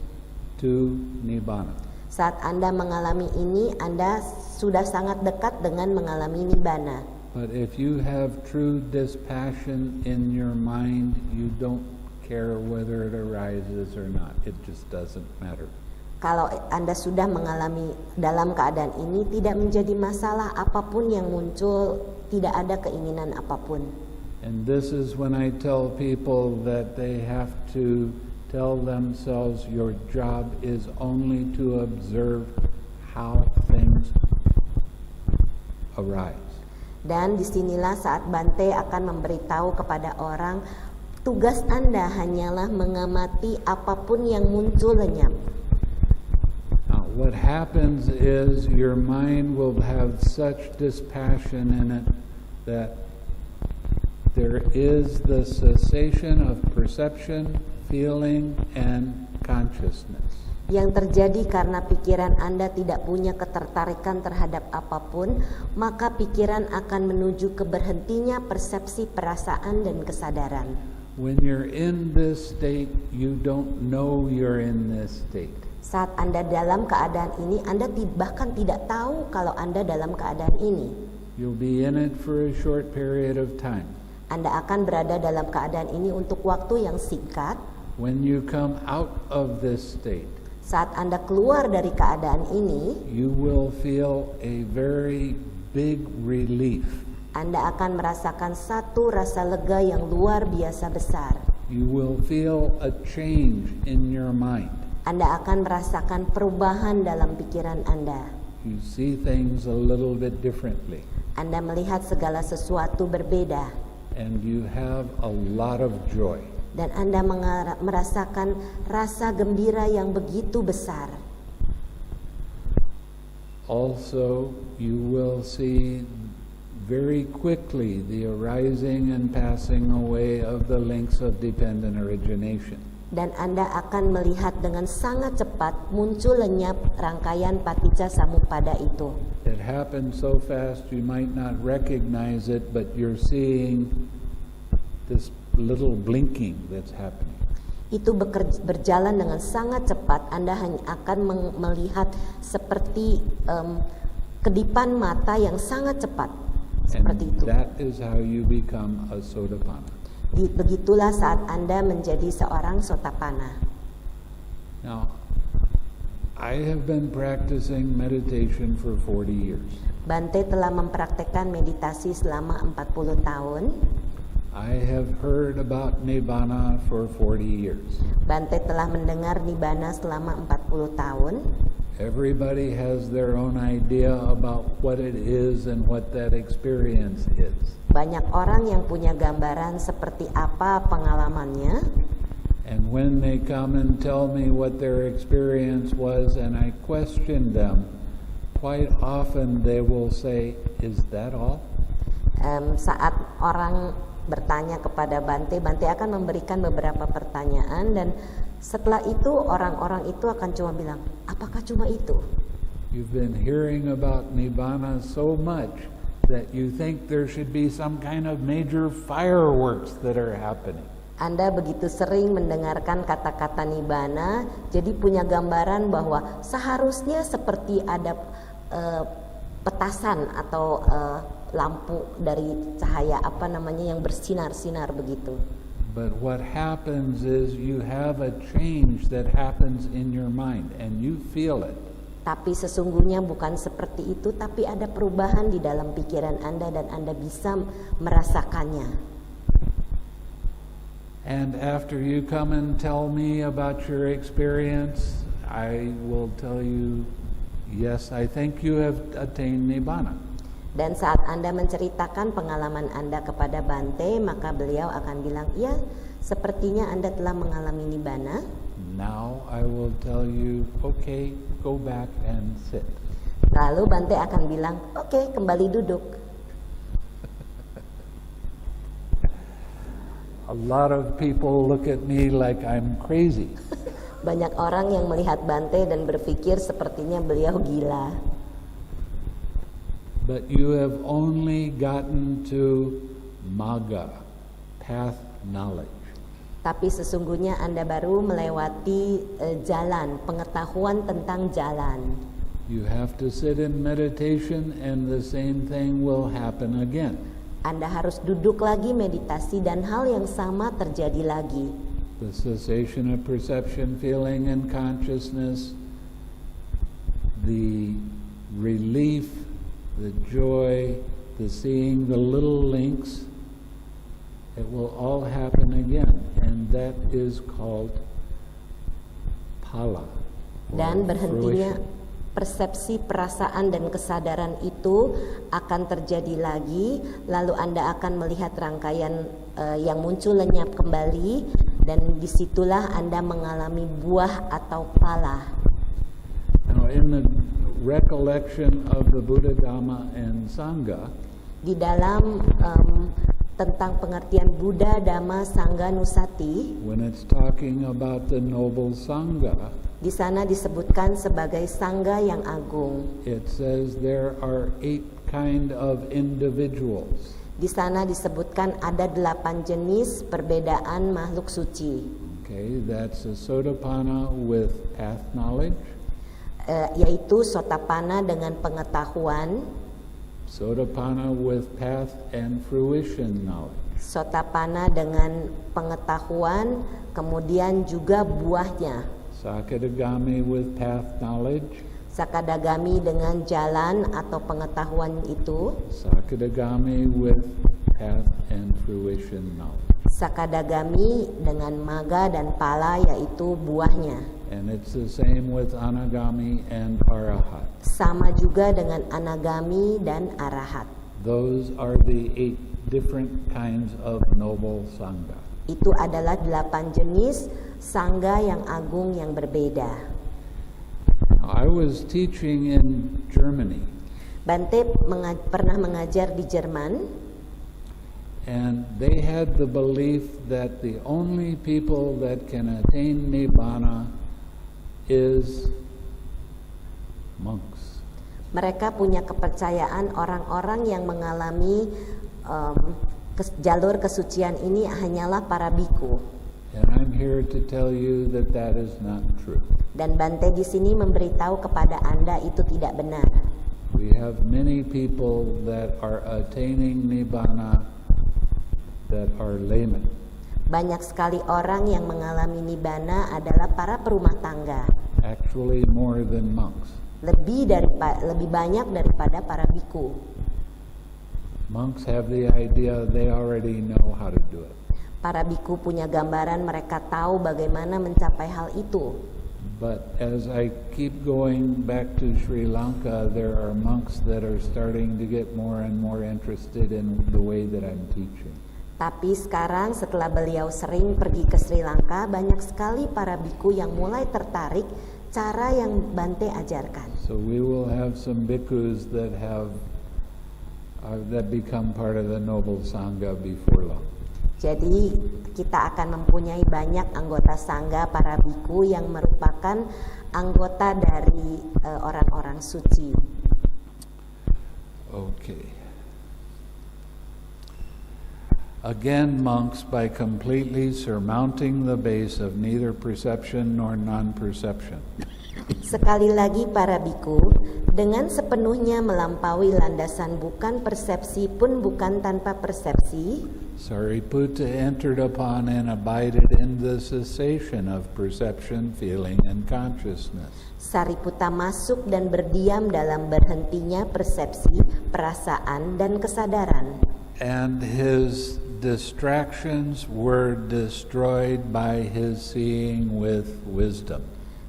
Speaker 2: to Nibbana.
Speaker 1: Saat Anda mengalami ini, Anda sudah sangat dekat dengan mengalami Nibbana.
Speaker 2: But if you have true dispassion in your mind, you don't care whether it arises or not. It just doesn't matter.
Speaker 1: Kalau Anda sudah mengalami dalam keadaan ini, tidak menjadi masalah apapun yang muncul, tidak ada keinginan apapun.
Speaker 2: And this is when I tell people that they have to tell themselves your job is only to observe how things arise.
Speaker 1: Dan disinilah saat Bante akan memberitahu kepada orang, tugas Anda hanyalah mengamati apapun yang muncul lenyap.
Speaker 2: Now, what happens is your mind will have such dispassion in it that there is the cessation of perception, feeling, and consciousness.
Speaker 1: Yang terjadi karena pikiran Anda tidak punya ketertarikan terhadap apapun, maka pikiran akan menuju ke berhentinya persepsi, perasaan, dan kesadaran.
Speaker 2: When you're in this state, you don't know you're in this state.
Speaker 1: Saat Anda dalam keadaan ini, Anda bahkan tidak tahu kalau Anda dalam keadaan ini.
Speaker 2: You'll be in it for a short period of time.
Speaker 1: Anda akan berada dalam keadaan ini untuk waktu yang singkat.
Speaker 2: When you come out of this state,
Speaker 1: Saat Anda keluar dari keadaan ini,
Speaker 2: you will feel a very big relief.
Speaker 1: Anda akan merasakan satu rasa lega yang luar biasa besar.
Speaker 2: You will feel a change in your mind.
Speaker 1: Anda akan merasakan perubahan dalam pikiran Anda.
Speaker 2: You see things a little bit differently.
Speaker 1: Anda melihat segala sesuatu berbeda.
Speaker 2: And you have a lot of joy.
Speaker 1: Dan Anda merasakan rasa gembira yang begitu besar.
Speaker 2: Also, you will see very quickly the arising and passing away of the links of dependent origination.
Speaker 1: Dan Anda akan melihat dengan sangat cepat muncul lenyap rangkaian paticca samuppada itu.
Speaker 2: It happens so fast you might not recognize it, but you're seeing this little blinking that's happening.
Speaker 1: Itu berjalan dengan sangat cepat. Anda hanya akan melihat seperti kedipan mata yang sangat cepat. Seperti
Speaker 2: And
Speaker 1: itu.
Speaker 2: that is how you become a Sotapanna.
Speaker 1: Begitulah saat Anda menjadi seorang Sotapanna.
Speaker 2: Now, I have been practicing meditation for 40 years.
Speaker 1: Bante telah mempraktekkan meditasi selama 40 tahun.
Speaker 2: I have heard about Nibbana for 40 years.
Speaker 1: Bante telah mendengar Nibbana selama 40 tahun.
Speaker 2: Everybody has their own idea about what it is and what that experience is.
Speaker 1: Banyak orang yang punya gambaran seperti apa pengalamannya.
Speaker 2: And when they come and tell me what their experience was and I question them, quite often they will say, "Is that all?"
Speaker 1: Saat orang bertanya kepada Bante, Bante akan memberikan beberapa pertanyaan dan setelah itu orang-orang itu akan cuma bilang, apakah cuma itu?
Speaker 2: You've been hearing about Nibbana so much that you think there should be some kind of major fireworks that are happening.
Speaker 1: Anda begitu sering mendengarkan kata-kata Nibbana, jadi punya gambaran bahwa seharusnya seperti ada petasan atau lampu dari cahaya yang bersinar-sinar begitu.
Speaker 2: But what happens is you have a change that happens in your mind and you feel it.
Speaker 1: Tapi sesungguhnya bukan seperti itu, tapi ada perubahan di dalam pikiran Anda dan Anda bisa merasakannya.
Speaker 2: And after you come and tell me about your experience, I will tell you, yes, I think you have attained Nibbana.
Speaker 1: Dan saat Anda menceritakan pengalaman Anda kepada Bante, maka beliau akan bilang, ya, sepertinya Anda telah mengalami Nibbana.
Speaker 2: Now I will tell you, okay, go back and sit.
Speaker 1: Lalu Bante akan bilang, oke, kembali duduk.
Speaker 2: A lot of people look at me like I'm crazy.
Speaker 1: Banyak orang yang melihat Bante dan berpikir sepertinya beliau gila.
Speaker 2: But you have only gotten to Magga, path knowledge.
Speaker 1: Tapi sesungguhnya Anda baru melewati jalan, pengetahuan tentang jalan.
Speaker 2: You have to sit in meditation and the same thing will happen again.
Speaker 1: Anda harus duduk lagi meditasi dan hal yang sama terjadi lagi.
Speaker 2: The cessation of perception, feeling, and consciousness, the relief, the joy, the seeing the little links, it will all happen again, and that is called phala.
Speaker 1: Dan berhentinya
Speaker 2: fruition.
Speaker 1: persepsi, perasaan, dan kesadaran itu akan terjadi lagi, lalu Anda akan melihat rangkaian yang muncul lenyap kembali, dan disitulah Anda mengalami buah atau phala.
Speaker 2: Now, in the recollection of the Buddha, Dhamma, and Sangha,
Speaker 1: Di dalam tentang pengertian Buddha, Dhamma, Sangha, Nusati,
Speaker 2: when it's talking about the noble Sangha,
Speaker 1: di sana disebutkan sebagai Sangha yang agung.
Speaker 2: it says there are 8 kind of individuals.
Speaker 1: Di sana disebutkan ada 8 jenis perbedaan makhluk suci,
Speaker 2: Okay, that's a Sotapanna with path knowledge,
Speaker 1: yaitu Sotapanna dengan pengetahuan,
Speaker 2: Sotapanna with path and fruition knowledge,
Speaker 1: Sotapanna dengan pengetahuan, kemudian juga buahnya,
Speaker 2: Sakadagami with path knowledge,
Speaker 1: Sakadagami dengan jalan atau pengetahuan itu,
Speaker 2: Sakadagami with path and fruition knowledge.
Speaker 1: Sakadagami dengan maga dan pala yaitu buahnya.
Speaker 2: And it's the same with Anagami and Arahat.
Speaker 1: Sama juga dengan anagami dan arahat.
Speaker 2: Those are the 8 different kinds of noble Sangha.
Speaker 1: Itu adalah 8 jenis sangga yang agung yang berbeda.
Speaker 2: I was teaching in Germany,
Speaker 1: Bante pernah mengajar di Jerman,
Speaker 2: and they had the belief that the only people that can attain Nibbana is monks.
Speaker 1: mereka punya kepercayaan orang-orang yang mengalami jalur kesucian ini hanyalah para biku.
Speaker 2: And I'm here to tell you that that is not true.
Speaker 1: Dan Bante di sini memberitahu kepada Anda itu tidak benar.
Speaker 2: We have many people that are attaining Nibbana that are laymen.
Speaker 1: Banyak sekali orang yang mengalami nibbana adalah para perumah tangga.
Speaker 2: Actually more than monks.
Speaker 1: Lebih banyak daripada para biku.
Speaker 2: Monks have the idea they already know how to do it.
Speaker 1: Para biku punya gambaran, mereka tahu bagaimana mencapai hal itu.
Speaker 2: But as I keep going back to Sri Lanka, there are monks that are starting to get more and more interested in the way that I'm teaching.
Speaker 1: Tapi sekarang setelah beliau sering pergi ke Sri Lanka, banyak sekali para biku yang mulai tertarik cara yang Bante ajarkan.
Speaker 2: So we will have some bhikkhus that become part of the Noble Sangha before long.
Speaker 1: Jadi kita akan mempunyai banyak anggota sangga para biku yang merupakan anggota dari orang-orang suci.
Speaker 2: Okay. Again, monks, by completely surmounting the base of neither perception nor non-perception.
Speaker 1: Sekali lagi para biku, dengan sepenuhnya melampaui landasan bukan persepsi pun bukan tanpa persepsi,
Speaker 2: Sariputta entered upon and abided in the cessation of perception, feeling, and consciousness.
Speaker 1: Sariputta masuk dan berdiam dalam berhentinya persepsi, perasaan, dan kesadaran.
Speaker 2: And his distractions were destroyed by his seeing with wisdom.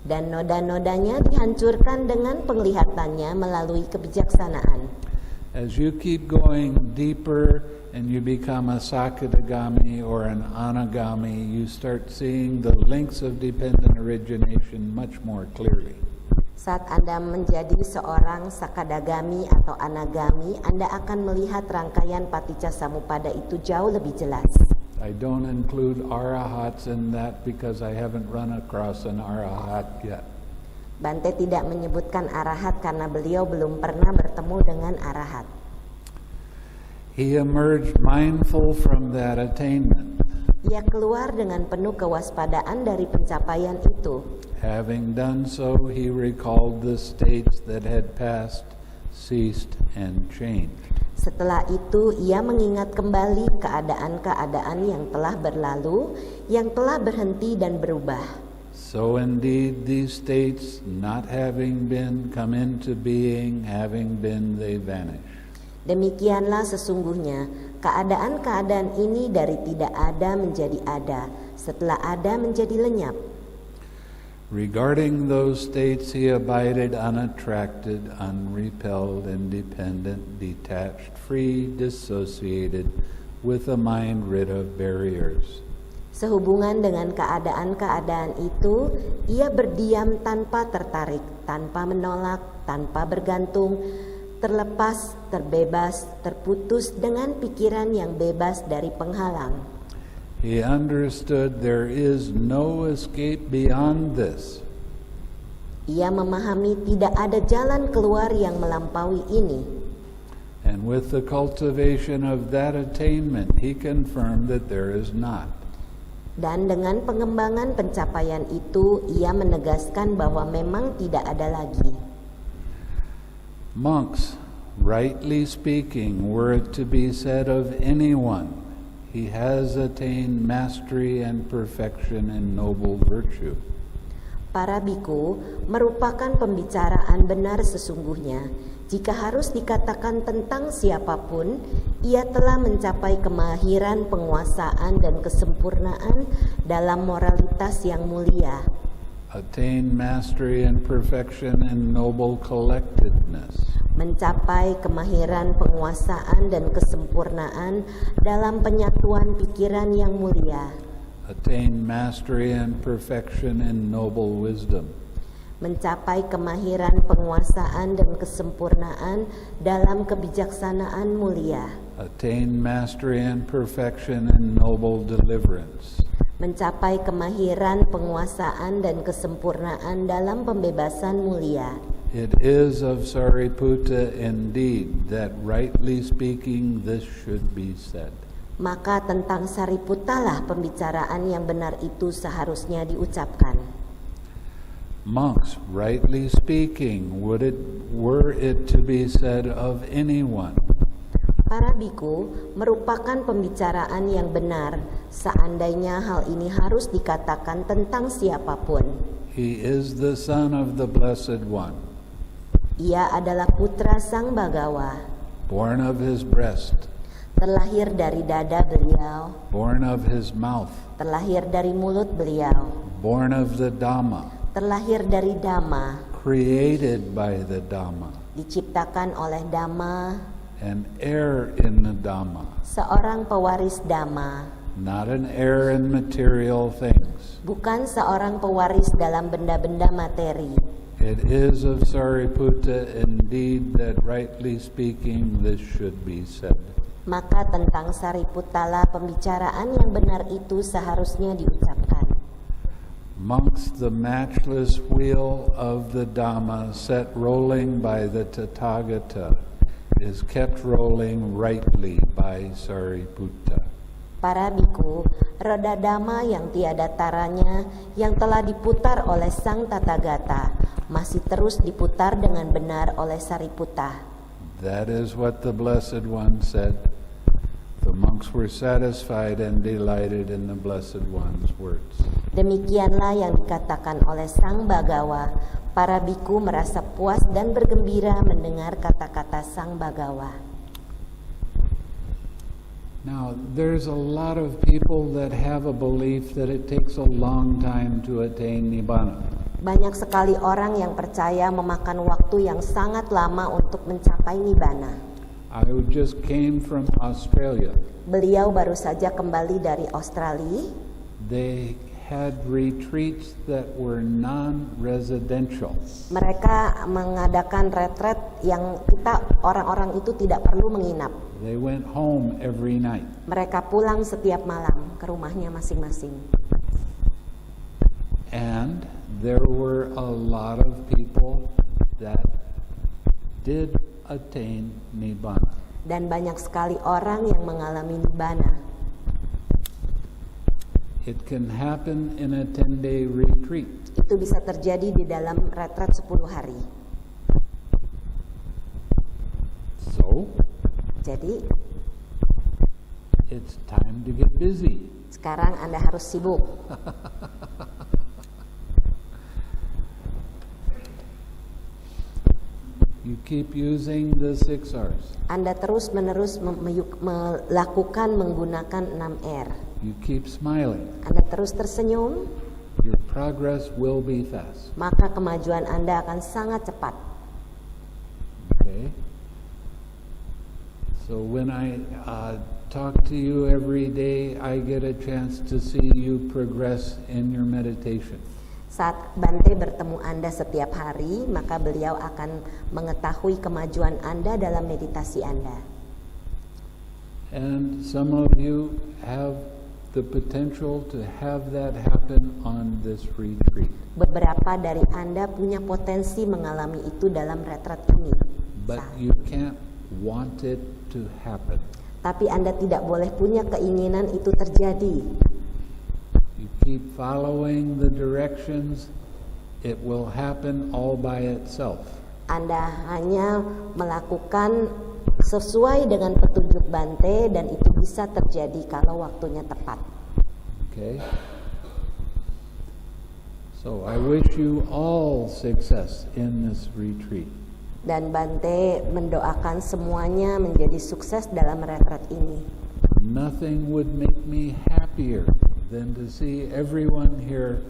Speaker 1: Dan noda-nodanya dihancurkan dengan penglihatannya melalui kebijaksanaan.
Speaker 2: As you keep going deeper and you become a Sakadagami or an Anagami, you start seeing the links of dependent origination much more clearly.
Speaker 1: Saat Anda menjadi seorang Sakadagami atau Anagami, Anda akan melihat rangkaian paticca samuppada itu jauh lebih jelas.
Speaker 2: I don't include arahats in that because I haven't run across an arahat yet.
Speaker 1: Bante tidak menyebutkan arahat karena beliau belum pernah bertemu dengan arahat.
Speaker 2: He emerged mindful from that attainment.
Speaker 1: Ia keluar dengan penuh kewaspadaan dari pencapaian itu.
Speaker 2: Having done so, he recalled the states that had passed, ceased, and changed.
Speaker 1: Setelah itu, ia mengingat kembali keadaan-keadaan yang telah berlalu, yang telah berhenti dan berubah.
Speaker 2: So indeed, these states, not having been, come into being, having been, they vanish.
Speaker 1: Demikianlah sesungguhnya, keadaan-keadaan ini dari tidak ada menjadi ada, setelah ada menjadi lenyap.
Speaker 2: Regarding those states, he abided unattracted, unrepelled, independent, detached, free, dissociated, with a mind rid of barriers.
Speaker 1: Sehubungan dengan keadaan-keadaan itu, ia berdiam tanpa tertarik, tanpa menolak, tanpa bergantung, terlepas, terbebas, terputus dengan pikiran yang bebas dari penghalang.
Speaker 2: He understood there is no escape beyond this.
Speaker 1: Ia memahami tidak ada jalan keluar yang melampaui ini.
Speaker 2: And with the cultivation of that attainment, he confirmed that there is not.
Speaker 1: Dan dengan pengembangan pencapaian itu, ia menegaskan bahwa memang tidak ada lagi.
Speaker 2: Monks, rightly speaking, were it to be said of anyone, he has attained mastery and perfection in noble virtue.
Speaker 1: Para biku merupakan pembicaraan benar sesungguhnya. Jika harus dikatakan tentang siapapun, ia telah mencapai kemahiran penguasaan dan kesempurnaan dalam moralitas yang mulia,
Speaker 2: attain mastery and perfection in noble collectedness,
Speaker 1: mencapai kemahiran penguasaan dan kesempurnaan dalam penyatuan pikiran yang mulia,
Speaker 2: attain mastery and perfection in noble wisdom,
Speaker 1: mencapai kemahiran penguasaan dan kesempurnaan dalam kebijaksanaan mulia,
Speaker 2: attain mastery and perfection in noble deliverance,
Speaker 1: mencapai kemahiran penguasaan dan kesempurnaan dalam pembebasan mulia.
Speaker 2: It is of Sariputta indeed that rightly speaking this should be said.
Speaker 1: Maka tentang Sariputta lah pembicaraan yang benar itu seharusnya diucapkan.
Speaker 2: Monks, rightly speaking, were it to be said of anyone,
Speaker 1: Para biku merupakan pembicaraan yang benar seandainya hal ini harus dikatakan tentang siapapun.
Speaker 2: he is the son of the Blessed One,
Speaker 1: Ia adalah putra Sang Bagawa,
Speaker 2: born of his breast,
Speaker 1: terlahir dari dada beliau,
Speaker 2: born of his mouth,
Speaker 1: terlahir dari mulut beliau,
Speaker 2: born of the Dhamma,
Speaker 1: terlahir dari Dhamma,
Speaker 2: created by the Dhamma,
Speaker 1: diciptakan oleh Dhamma,
Speaker 2: an heir in the Dhamma,
Speaker 1: seorang pewaris Dhamma,
Speaker 2: not an heir in material things.
Speaker 1: bukan seorang pewaris dalam benda-benda materi.
Speaker 2: It is of Sariputta indeed that rightly speaking this should be said.
Speaker 1: Maka tentang Sariputta lah pembicaraan yang benar itu seharusnya diucapkan.
Speaker 2: Monks, the matchless wheel of the Dhamma set rolling by the Tathagata is kept rolling rightly by Sariputta.
Speaker 1: Para biku, roda Dhamma yang tiada taranya yang telah diputar oleh Sang Tathagata masih terus diputar dengan benar oleh Sariputta.
Speaker 2: That is what the Blessed One said. The monks were satisfied and delighted in the Blessed One's words.
Speaker 1: Demikianlah yang dikatakan oleh Sang Bagawa. Para biku merasa puas dan bergembira mendengar kata-kata Sang Bagawa.
Speaker 2: Now, there's a lot of people that have a belief that it takes a long time to attain Nibbana.
Speaker 1: Banyak sekali orang yang percaya memakan waktu yang sangat lama untuk mencapai Nibbana.
Speaker 2: I just came from Australia.
Speaker 1: Beliau baru saja kembali dari Australia.
Speaker 2: They had retreats that were non-residential.
Speaker 1: Mereka mengadakan retret yang kita orang-orang itu tidak perlu menginap.
Speaker 2: They went home every night.
Speaker 1: Mereka pulang setiap malam ke rumahnya masing-masing.
Speaker 2: And there were a lot of people that did attain Nibbana.
Speaker 1: Dan banyak sekali orang yang mengalami Nibbana.
Speaker 2: It can happen in a 10-day retreat.
Speaker 1: Itu bisa terjadi di dalam retret 10 hari.
Speaker 2: So,
Speaker 1: Jadi,
Speaker 2: it's time to get busy.
Speaker 1: sekarang Anda harus sibuk.
Speaker 2: You keep using the 6 R's.
Speaker 1: Anda terus-menerus melakukan menggunakan 6R.
Speaker 2: You keep smiling.
Speaker 1: Anda terus tersenyum,
Speaker 2: Your progress will be fast.
Speaker 1: maka kemajuan Anda akan sangat cepat.
Speaker 2: Okay? So when I talk to you every day, I get a chance to see you progress in your meditation.
Speaker 1: Saat Bante bertemu Anda setiap hari, maka beliau akan mengetahui kemajuan Anda dalam meditasi Anda.
Speaker 2: And some of you have the potential to have that happen on this retreat.
Speaker 1: Beberapa dari Anda punya potensi mengalami itu dalam retret ini.
Speaker 2: But you can't want it to happen.
Speaker 1: Tapi Anda tidak boleh punya keinginan itu terjadi.
Speaker 2: You keep following the directions, it will happen all by itself.
Speaker 1: Anda hanya melakukan sesuai dengan petunjuk Bante dan itu bisa terjadi kalau waktunya tepat.
Speaker 2: Okay? So I wish you all success in this retreat.
Speaker 1: Dan Bante mendoakan semuanya menjadi sukses dalam retret ini.
Speaker 2: Nothing would make me happier than to see everyone here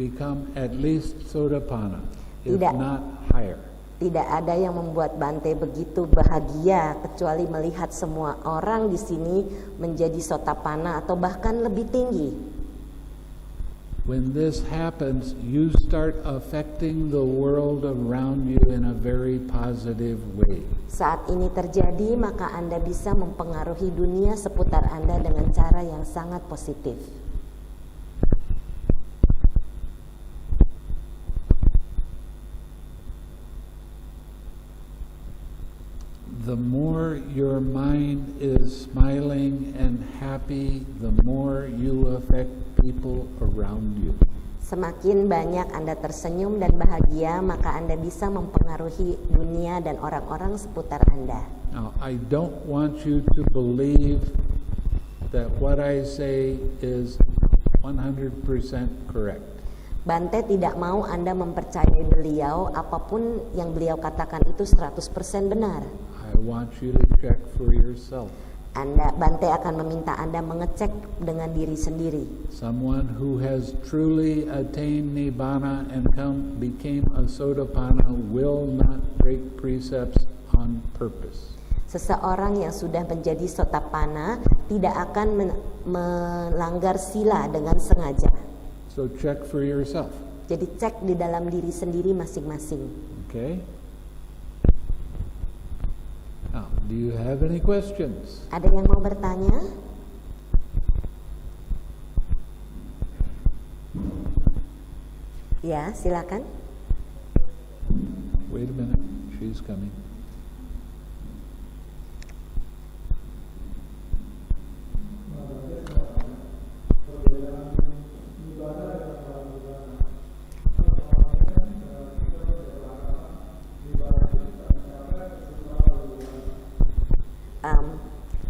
Speaker 2: become at least Sotapanna, if
Speaker 1: Tidak.
Speaker 2: not higher.
Speaker 1: Tidak ada yang membuat Bante begitu bahagia kecuali melihat semua orang di sini menjadi Sotapanna atau bahkan lebih tinggi.
Speaker 2: When this happens, you start affecting the world around you in a very positive way.
Speaker 1: Saat ini terjadi, maka Anda bisa mempengaruhi dunia seputar Anda dengan cara yang sangat positif.
Speaker 2: The more your mind is smiling and happy, the more you affect people around you.
Speaker 1: Semakin banyak Anda tersenyum dan bahagia, maka Anda bisa mempengaruhi dunia dan orang-orang seputar Anda.
Speaker 2: Now, I don't want you to believe that what I say is 100% correct.
Speaker 1: Bante tidak mau Anda mempercayai beliau, apapun yang beliau katakan itu 100% benar.
Speaker 2: I want you to check for yourself.
Speaker 1: Bante akan meminta Anda mengecek dengan diri sendiri.
Speaker 2: Someone who has truly attained Nibbana and became a Sotapanna will not break precepts on purpose.
Speaker 1: Seseorang yang sudah menjadi Sotapanna tidak akan melanggar sila dengan sengaja.
Speaker 2: So check for yourself.
Speaker 1: Jadi cek di dalam diri sendiri masing-masing.
Speaker 2: Okay? Now, do you have any questions?
Speaker 1: Ada yang mau bertanya? Ya, silakan.
Speaker 2: Wait a minute, she's coming.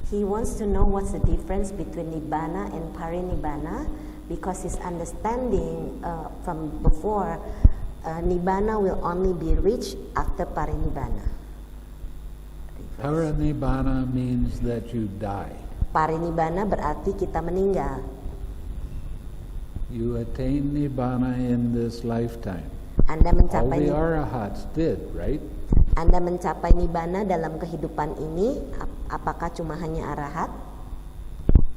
Speaker 1: He wants to know what's the difference between Nibbana and Parinibbana, because his understanding from before, Nibbana will only be reached after Parinibbana.
Speaker 2: Parinibbana means that you die.
Speaker 1: Parinibbana berarti kita meninggal.
Speaker 2: You attain Nibbana in this lifetime.
Speaker 1: Anda
Speaker 2: All
Speaker 1: mencapai
Speaker 2: the Arahats did, right?
Speaker 1: Anda mencapai Nibbana dalam kehidupan ini. Apakah cuma hanya arahat?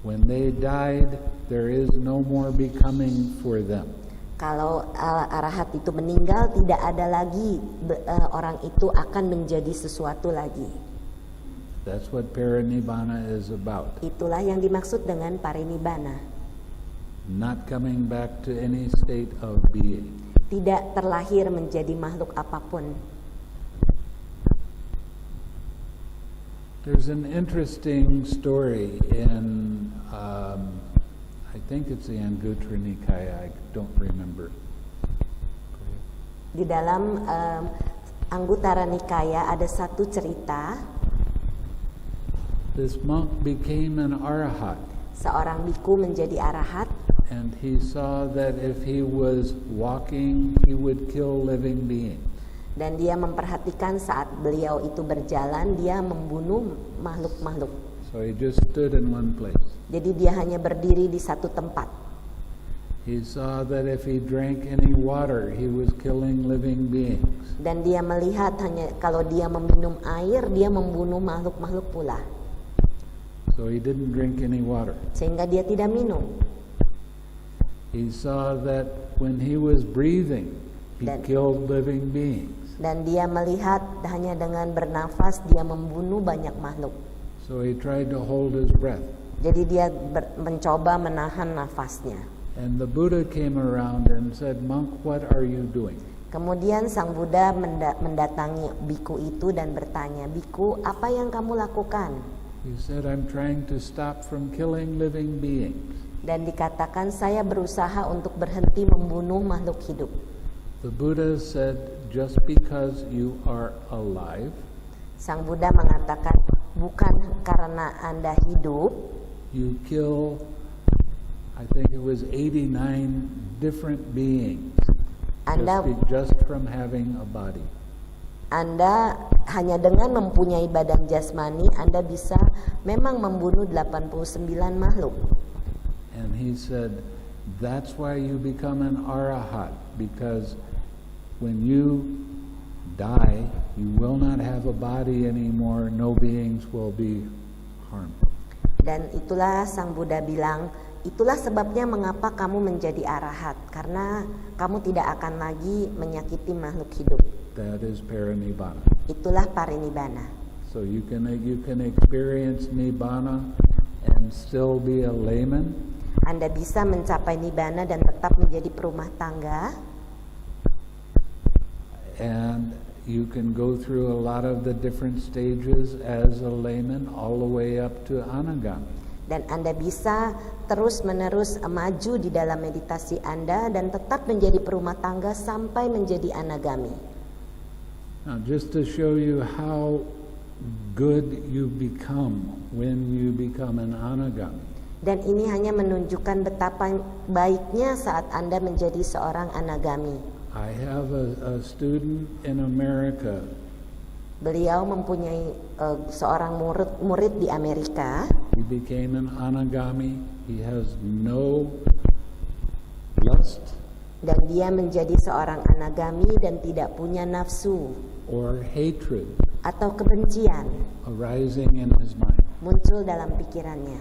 Speaker 2: When they died, there is no more becoming for them.
Speaker 1: Kalau arahat itu meninggal, tidak ada lagi orang itu akan menjadi sesuatu lagi.
Speaker 2: That's what Parinibbana is about.
Speaker 1: Itulah yang dimaksud dengan Parinibbana.
Speaker 2: Not coming back to any state of being.
Speaker 1: Tidak terlahir menjadi makhluk apapun.
Speaker 2: There's an interesting story in, I think it's the Anguttara Nikaya, I don't remember.
Speaker 1: Di dalam Anguttara Nikaya ada satu cerita.
Speaker 2: This monk became an arahat,
Speaker 1: Seorang biku menjadi arahat,
Speaker 2: and he saw that if he was walking, he would kill living beings.
Speaker 1: dan dia memperhatikan saat beliau itu berjalan, dia membunuh makhluk-makhluk.
Speaker 2: So he just stood in one place.
Speaker 1: Jadi dia hanya berdiri di satu tempat.
Speaker 2: He saw that if he drank any water, he was killing living beings.
Speaker 1: Dan dia melihat hanya kalau dia meminum air, dia membunuh makhluk-makhluk pula.
Speaker 2: So he didn't drink any water.
Speaker 1: Sehingga dia tidak minum.
Speaker 2: He saw that when he was breathing, he
Speaker 1: Dan-
Speaker 2: killed living beings.
Speaker 1: Dan dia melihat hanya dengan bernafas dia membunuh banyak makhluk.
Speaker 2: So he tried to hold his breath.
Speaker 1: Jadi dia mencoba menahan nafasnya.
Speaker 2: And the Buddha came around and said, "Monk, what are you doing?"
Speaker 1: Kemudian Sang Buddha mendatangi biku itu dan bertanya, "Biku, apa yang kamu lakukan?"
Speaker 2: He said, "I'm trying to stop from killing living beings."
Speaker 1: Dan dikatakan, "Saya berusaha untuk berhenti membunuh makhluk hidup."
Speaker 2: The Buddha said, "Just because you are alive,
Speaker 1: Sang Buddha mengatakan, bukan karena Anda hidup,
Speaker 2: you kill, I think it was 89 different beings.
Speaker 1: Anda
Speaker 2: just from having a body.
Speaker 1: Anda hanya dengan mempunyai badan jasmani, Anda bisa memang membunuh 89 makhluk.
Speaker 2: And he said, that's why you become an arahat, because when you die, you will not have a body anymore, no beings will be harmed.
Speaker 1: Dan itulah Sang Buddha bilang, itulah sebabnya mengapa kamu menjadi arahat, karena kamu tidak akan lagi menyakiti makhluk hidup.
Speaker 2: That is parinibbana.
Speaker 1: Itulah parinibbana.
Speaker 2: So you can experience nibbana and still be a layman.
Speaker 1: Anda bisa mencapai nibbana dan tetap menjadi perumah tangga.
Speaker 2: And you can go through a lot of the different stages as a layman all the way up to anagami.
Speaker 1: Dan Anda bisa terus-menerus maju di dalam meditasi Anda dan tetap menjadi perumah tangga sampai menjadi anagami.
Speaker 2: Now, just to show you how good you become when you become an anagami.
Speaker 1: Dan ini hanya menunjukkan betapa baiknya saat Anda menjadi seorang anagami.
Speaker 2: I have a student in America.
Speaker 1: Beliau mempunyai seorang murid di Amerika.
Speaker 2: He became an anagami. He has no lust
Speaker 1: Dan dia menjadi seorang anagami dan tidak punya nafsu
Speaker 2: or hatred
Speaker 1: atau kebencian
Speaker 2: arising in his mind.
Speaker 1: muncul dalam pikirannya.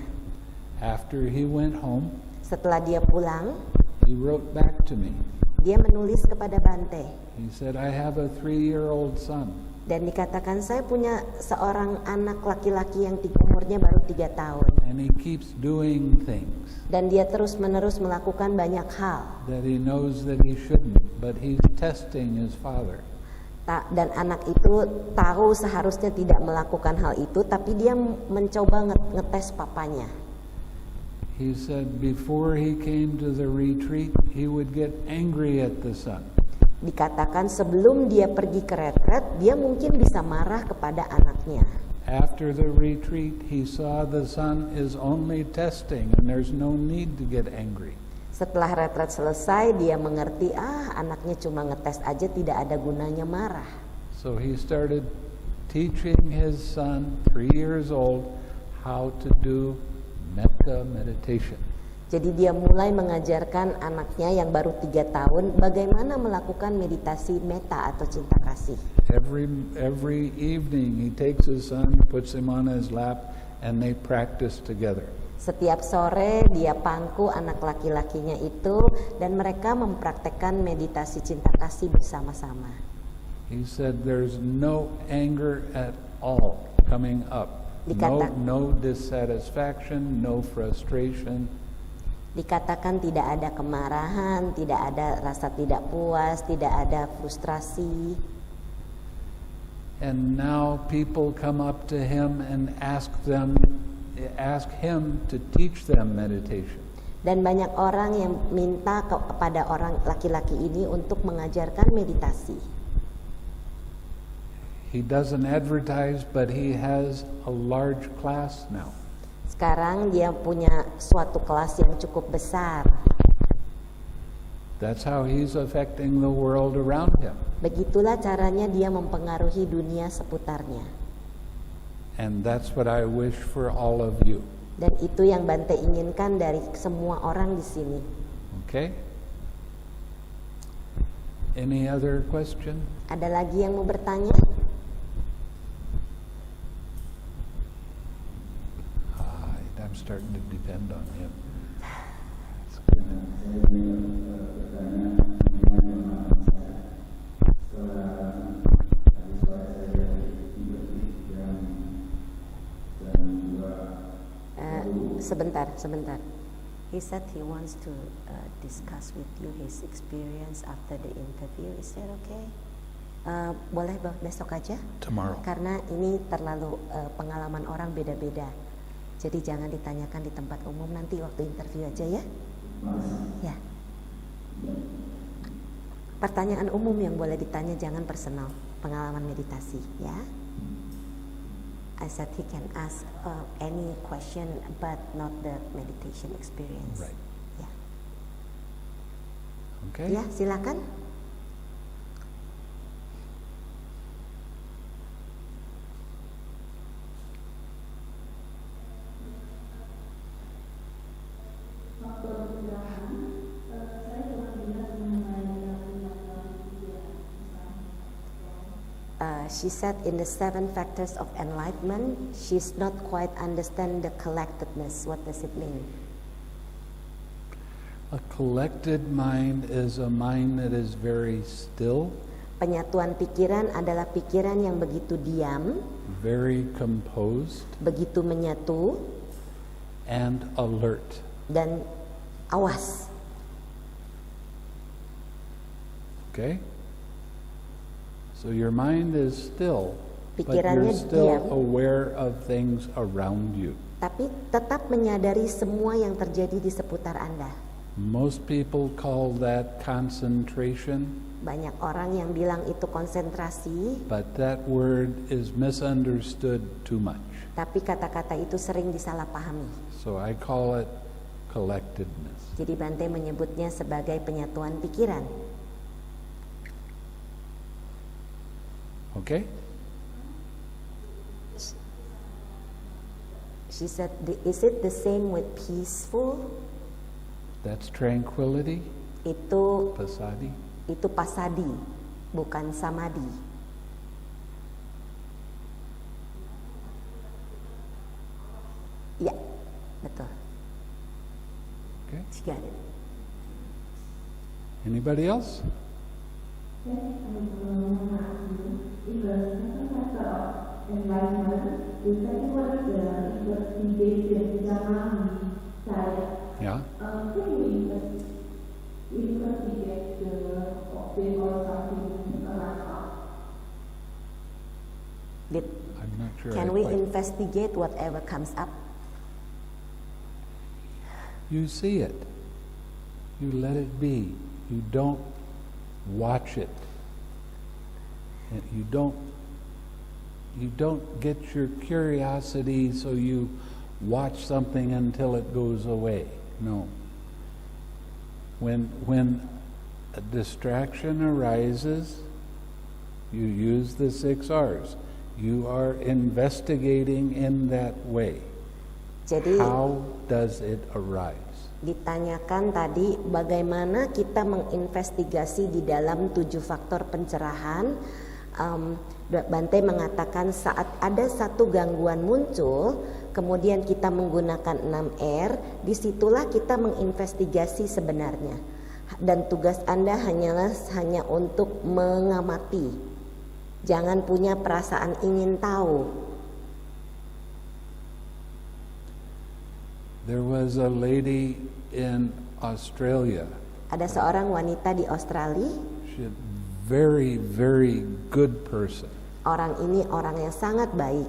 Speaker 2: After he went home,
Speaker 1: Setelah dia pulang,
Speaker 2: he wrote back to me.
Speaker 1: dia menulis kepada Bante
Speaker 2: He said, I have a 3-year-old son.
Speaker 1: dan dikatakan, saya punya seorang anak laki-laki yang umurnya baru 3 tahun.
Speaker 2: And he keeps doing things
Speaker 1: Dan dia terus-menerus melakukan banyak hal.
Speaker 2: that he knows that he shouldn't, but he's testing his father.
Speaker 1: Dan anak itu tahu seharusnya tidak melakukan hal itu, tapi dia mencoba ngetes papanya.
Speaker 2: He said before he came to the retreat, he would get angry at the son.
Speaker 1: Dikatakan sebelum dia pergi ke retret, dia mungkin bisa marah kepada anaknya.
Speaker 2: After the retreat, he saw the son is only testing and there's no need to get angry.
Speaker 1: Setelah retret selesai, dia mengerti, anaknya cuma ngetes aja, tidak ada gunanya marah.
Speaker 2: So he started teaching his son, 3 years old, how to do metta meditation.
Speaker 1: Jadi dia mulai mengajarkan anaknya yang baru 3 tahun bagaimana melakukan meditasi metta atau cinta kasih.
Speaker 2: Every evening he takes his son, puts him on his lap, and they practice together.
Speaker 1: Setiap sore dia pangku anak laki-lakinya itu dan mereka mempraktekkan meditasi cinta kasih bersama-sama.
Speaker 2: He said there's no anger at all coming up. No dissatisfaction, no frustration.
Speaker 1: Dikatakan tidak ada kemarahan, tidak ada rasa tidak puas, tidak ada frustrasi.
Speaker 2: And now people come up to him and ask him to teach them meditation.
Speaker 1: Dan banyak orang yang minta kepada orang laki-laki ini untuk mengajarkan meditasi.
Speaker 2: He doesn't advertise, but he has a large class now.
Speaker 1: Sekarang dia punya suatu kelas yang cukup besar.
Speaker 2: That's how he's affecting the world around him.
Speaker 1: Begitulah caranya dia mempengaruhi dunia seputarnya.
Speaker 2: And that's what I wish for all of you.
Speaker 1: Dan itu yang Bante inginkan dari semua orang di sini.
Speaker 2: Okay? Any other question?
Speaker 1: Ada lagi yang mau bertanya?
Speaker 2: I'm starting to depend on him.
Speaker 1: Sebentar. He said he wants to discuss with you his experience after the interview. Is that okay? Boleh besok aja?
Speaker 2: Tomorrow.
Speaker 1: Karena ini terlalu pengalaman orang beda-beda. Jadi jangan ditanyakan di tempat umum, nanti waktu interview aja ya. Ya. Pertanyaan umum yang boleh ditanya, jangan personal, pengalaman meditasi ya. I said he can ask any question but not the meditation experience.
Speaker 2: Right.
Speaker 1: Ya.
Speaker 2: Okay?
Speaker 1: Ya, silakan. She said in the 7 factors of enlightenment, she's not quite understand the collectedness. What does it mean?
Speaker 2: A collected mind is a mind that is very still,
Speaker 1: Penyatuan pikiran adalah pikiran yang begitu diam,
Speaker 2: very composed,
Speaker 1: begitu menyatu,
Speaker 2: and alert.
Speaker 1: dan awas.
Speaker 2: Okay? So your mind is still, but
Speaker 1: Pikirannya
Speaker 2: you're still
Speaker 1: diam.
Speaker 2: aware of things around you.
Speaker 1: Tapi tetap menyadari semua yang terjadi di seputar Anda.
Speaker 2: Most people call that concentration,
Speaker 1: Banyak orang yang bilang itu konsentrasi,
Speaker 2: but that word is misunderstood too much.
Speaker 1: tapi kata-kata itu sering disalahpahami.
Speaker 2: So I call it collectedness.
Speaker 1: Jadi Bante menyebutnya sebagai penyatuan pikiran.
Speaker 2: Okay?
Speaker 1: She said, is it the same with peaceful?
Speaker 2: That's tranquility,
Speaker 1: Itu
Speaker 2: pasadi.
Speaker 1: pasadi, bukan samadhi. Ya, betul.
Speaker 2: Okay?
Speaker 1: She got it.
Speaker 2: Anybody else?
Speaker 3: Enlightenment, the second one is investigation, Janani side.
Speaker 2: Yeah?
Speaker 3: Can you investigate the object or something around us?
Speaker 2: I'm not sure. I
Speaker 1: Can we
Speaker 2: quite-
Speaker 1: investigate whatever comes up?
Speaker 2: You see it. You let it be. You don't watch it. And you don't get your curiosity so you watch something until it goes away. No. When a distraction arises, you use the 6 R's. You are investigating in that way.
Speaker 1: Jadi
Speaker 2: How does it arise?
Speaker 1: ditanyakan tadi bagaimana kita menginvestigasi di dalam 7 faktor pencerahan. Bante mengatakan saat ada satu gangguan muncul, kemudian kita menggunakan 6R, disitulah kita menginvestigasi sebenarnya. Dan tugas Anda hanya untuk mengamati. Jangan punya perasaan ingin tahu.
Speaker 2: There was a lady in Australia.
Speaker 1: Ada seorang wanita di Australia,
Speaker 2: She a very, very good person.
Speaker 1: orang ini orang yang sangat baik.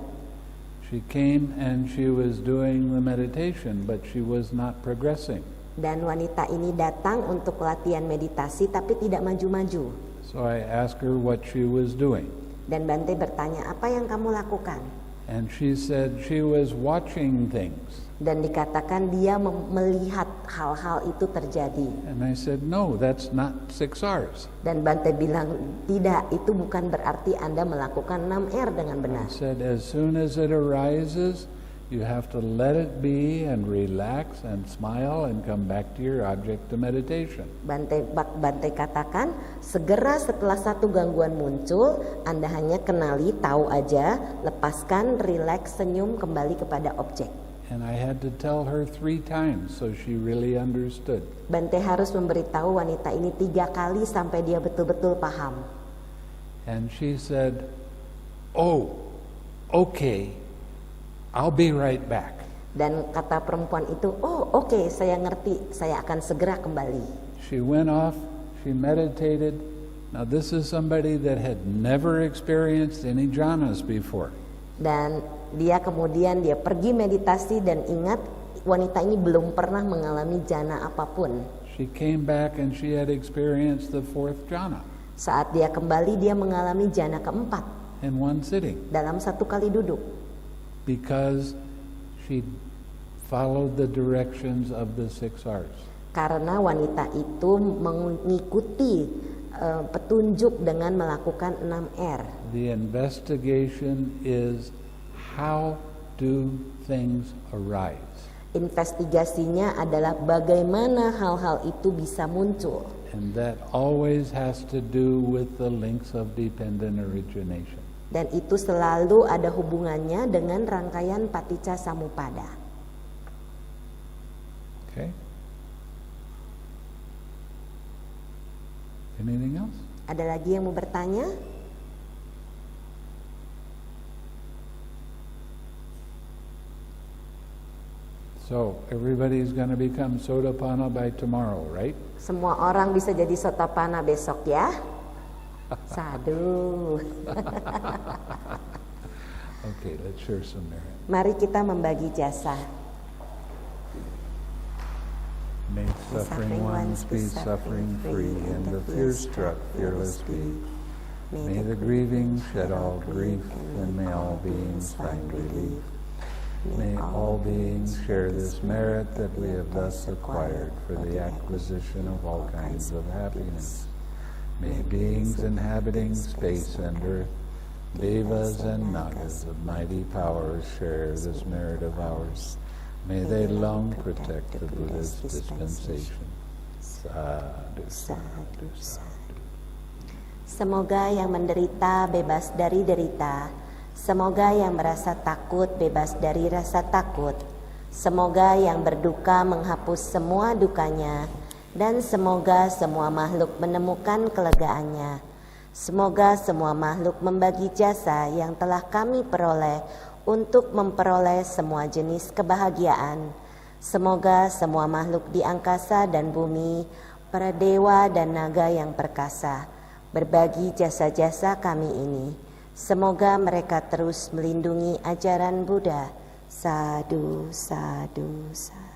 Speaker 2: She came and she was doing the meditation, but she was not progressing.
Speaker 1: Dan wanita ini datang untuk latihan meditasi tapi tidak maju-maju.
Speaker 2: So I asked her what she was doing.
Speaker 1: Dan Bante bertanya, apa yang kamu lakukan?
Speaker 2: And she said she was watching things.
Speaker 1: Dan dikatakan dia melihat hal-hal itu terjadi.
Speaker 2: And I said, no, that's not 6 R's.
Speaker 1: Dan Bante bilang, tidak, itu bukan berarti Anda melakukan 6R dengan benar.
Speaker 2: I said, as soon as it arises, you have to let it be and relax and smile and come back to your object of meditation.
Speaker 1: Bante katakan, segera setelah satu gangguan muncul, Anda hanya kenali, tahu aja, lepaskan, rileks, senyum, kembali kepada objek.
Speaker 2: And I had to tell her 3 times so she really understood.
Speaker 1: Bante harus memberitahu wanita ini 3 kali sampai dia betul-betul paham.
Speaker 2: And she said, oh, okay, I'll be right back.
Speaker 1: Dan kata perempuan itu, oh oke, saya ngerti, saya akan segera kembali.
Speaker 2: She went off, she meditated. Now this is somebody that had never experienced any jhanas before.
Speaker 1: Dan dia pergi meditasi dan ingat wanita ini belum pernah mengalami jana apapun.
Speaker 2: She came back and she had experienced the 4th jhana
Speaker 1: Saat dia kembali dia mengalami jana keempat
Speaker 2: in one sitting
Speaker 1: dalam satu kali duduk.
Speaker 2: because she followed the directions of the 6 R's.
Speaker 1: Karena wanita itu mengikuti petunjuk dengan melakukan 6R.
Speaker 2: The investigation is how do things arise?
Speaker 1: Investigasinya adalah bagaimana hal-hal itu bisa muncul.
Speaker 2: And that always has to do with the links of dependent origination.
Speaker 1: Dan itu selalu ada hubungannya dengan rangkaian Paticca Samuppada.
Speaker 2: Okay? Anything else?
Speaker 1: Ada lagi yang mau bertanya?
Speaker 2: So, everybody's going to become Sotapanna by tomorrow, right?
Speaker 1: Semua orang bisa jadi Sotapanna besok ya. Sadhu.
Speaker 2: Okay, let's share some merit.
Speaker 1: Mari kita membagi jasa.
Speaker 2: May suffering ones be suffering free, and the fear-struck fearless be. May the grieving shed all grief, and may all beings find relief. May all beings share this merit that we have thus acquired for the acquisition of all kinds of happiness. May beings inhabiting space and earth, devas and nagas of mighty powers share this merit of ours. May they long protect the Buddha's dispensation. Sadhu, sadhu, sadhu.
Speaker 1: Semoga yang menderita bebas dari derita. Semoga yang merasa takut bebas dari rasa takut. Semoga yang berduka menghapus semua dukanya. Dan semoga semua makhluk menemukan kelegaannya. Semoga semua makhluk membagi jasa yang telah kami peroleh untuk memperoleh semua jenis kebahagiaan. Semoga semua makhluk di angkasa dan bumi, para dewa dan naga yang perkasa, berbagi jasa-jasa kami ini. Semoga mereka terus melindungi ajaran Buddha. Sadhu, sadhu, sadhu.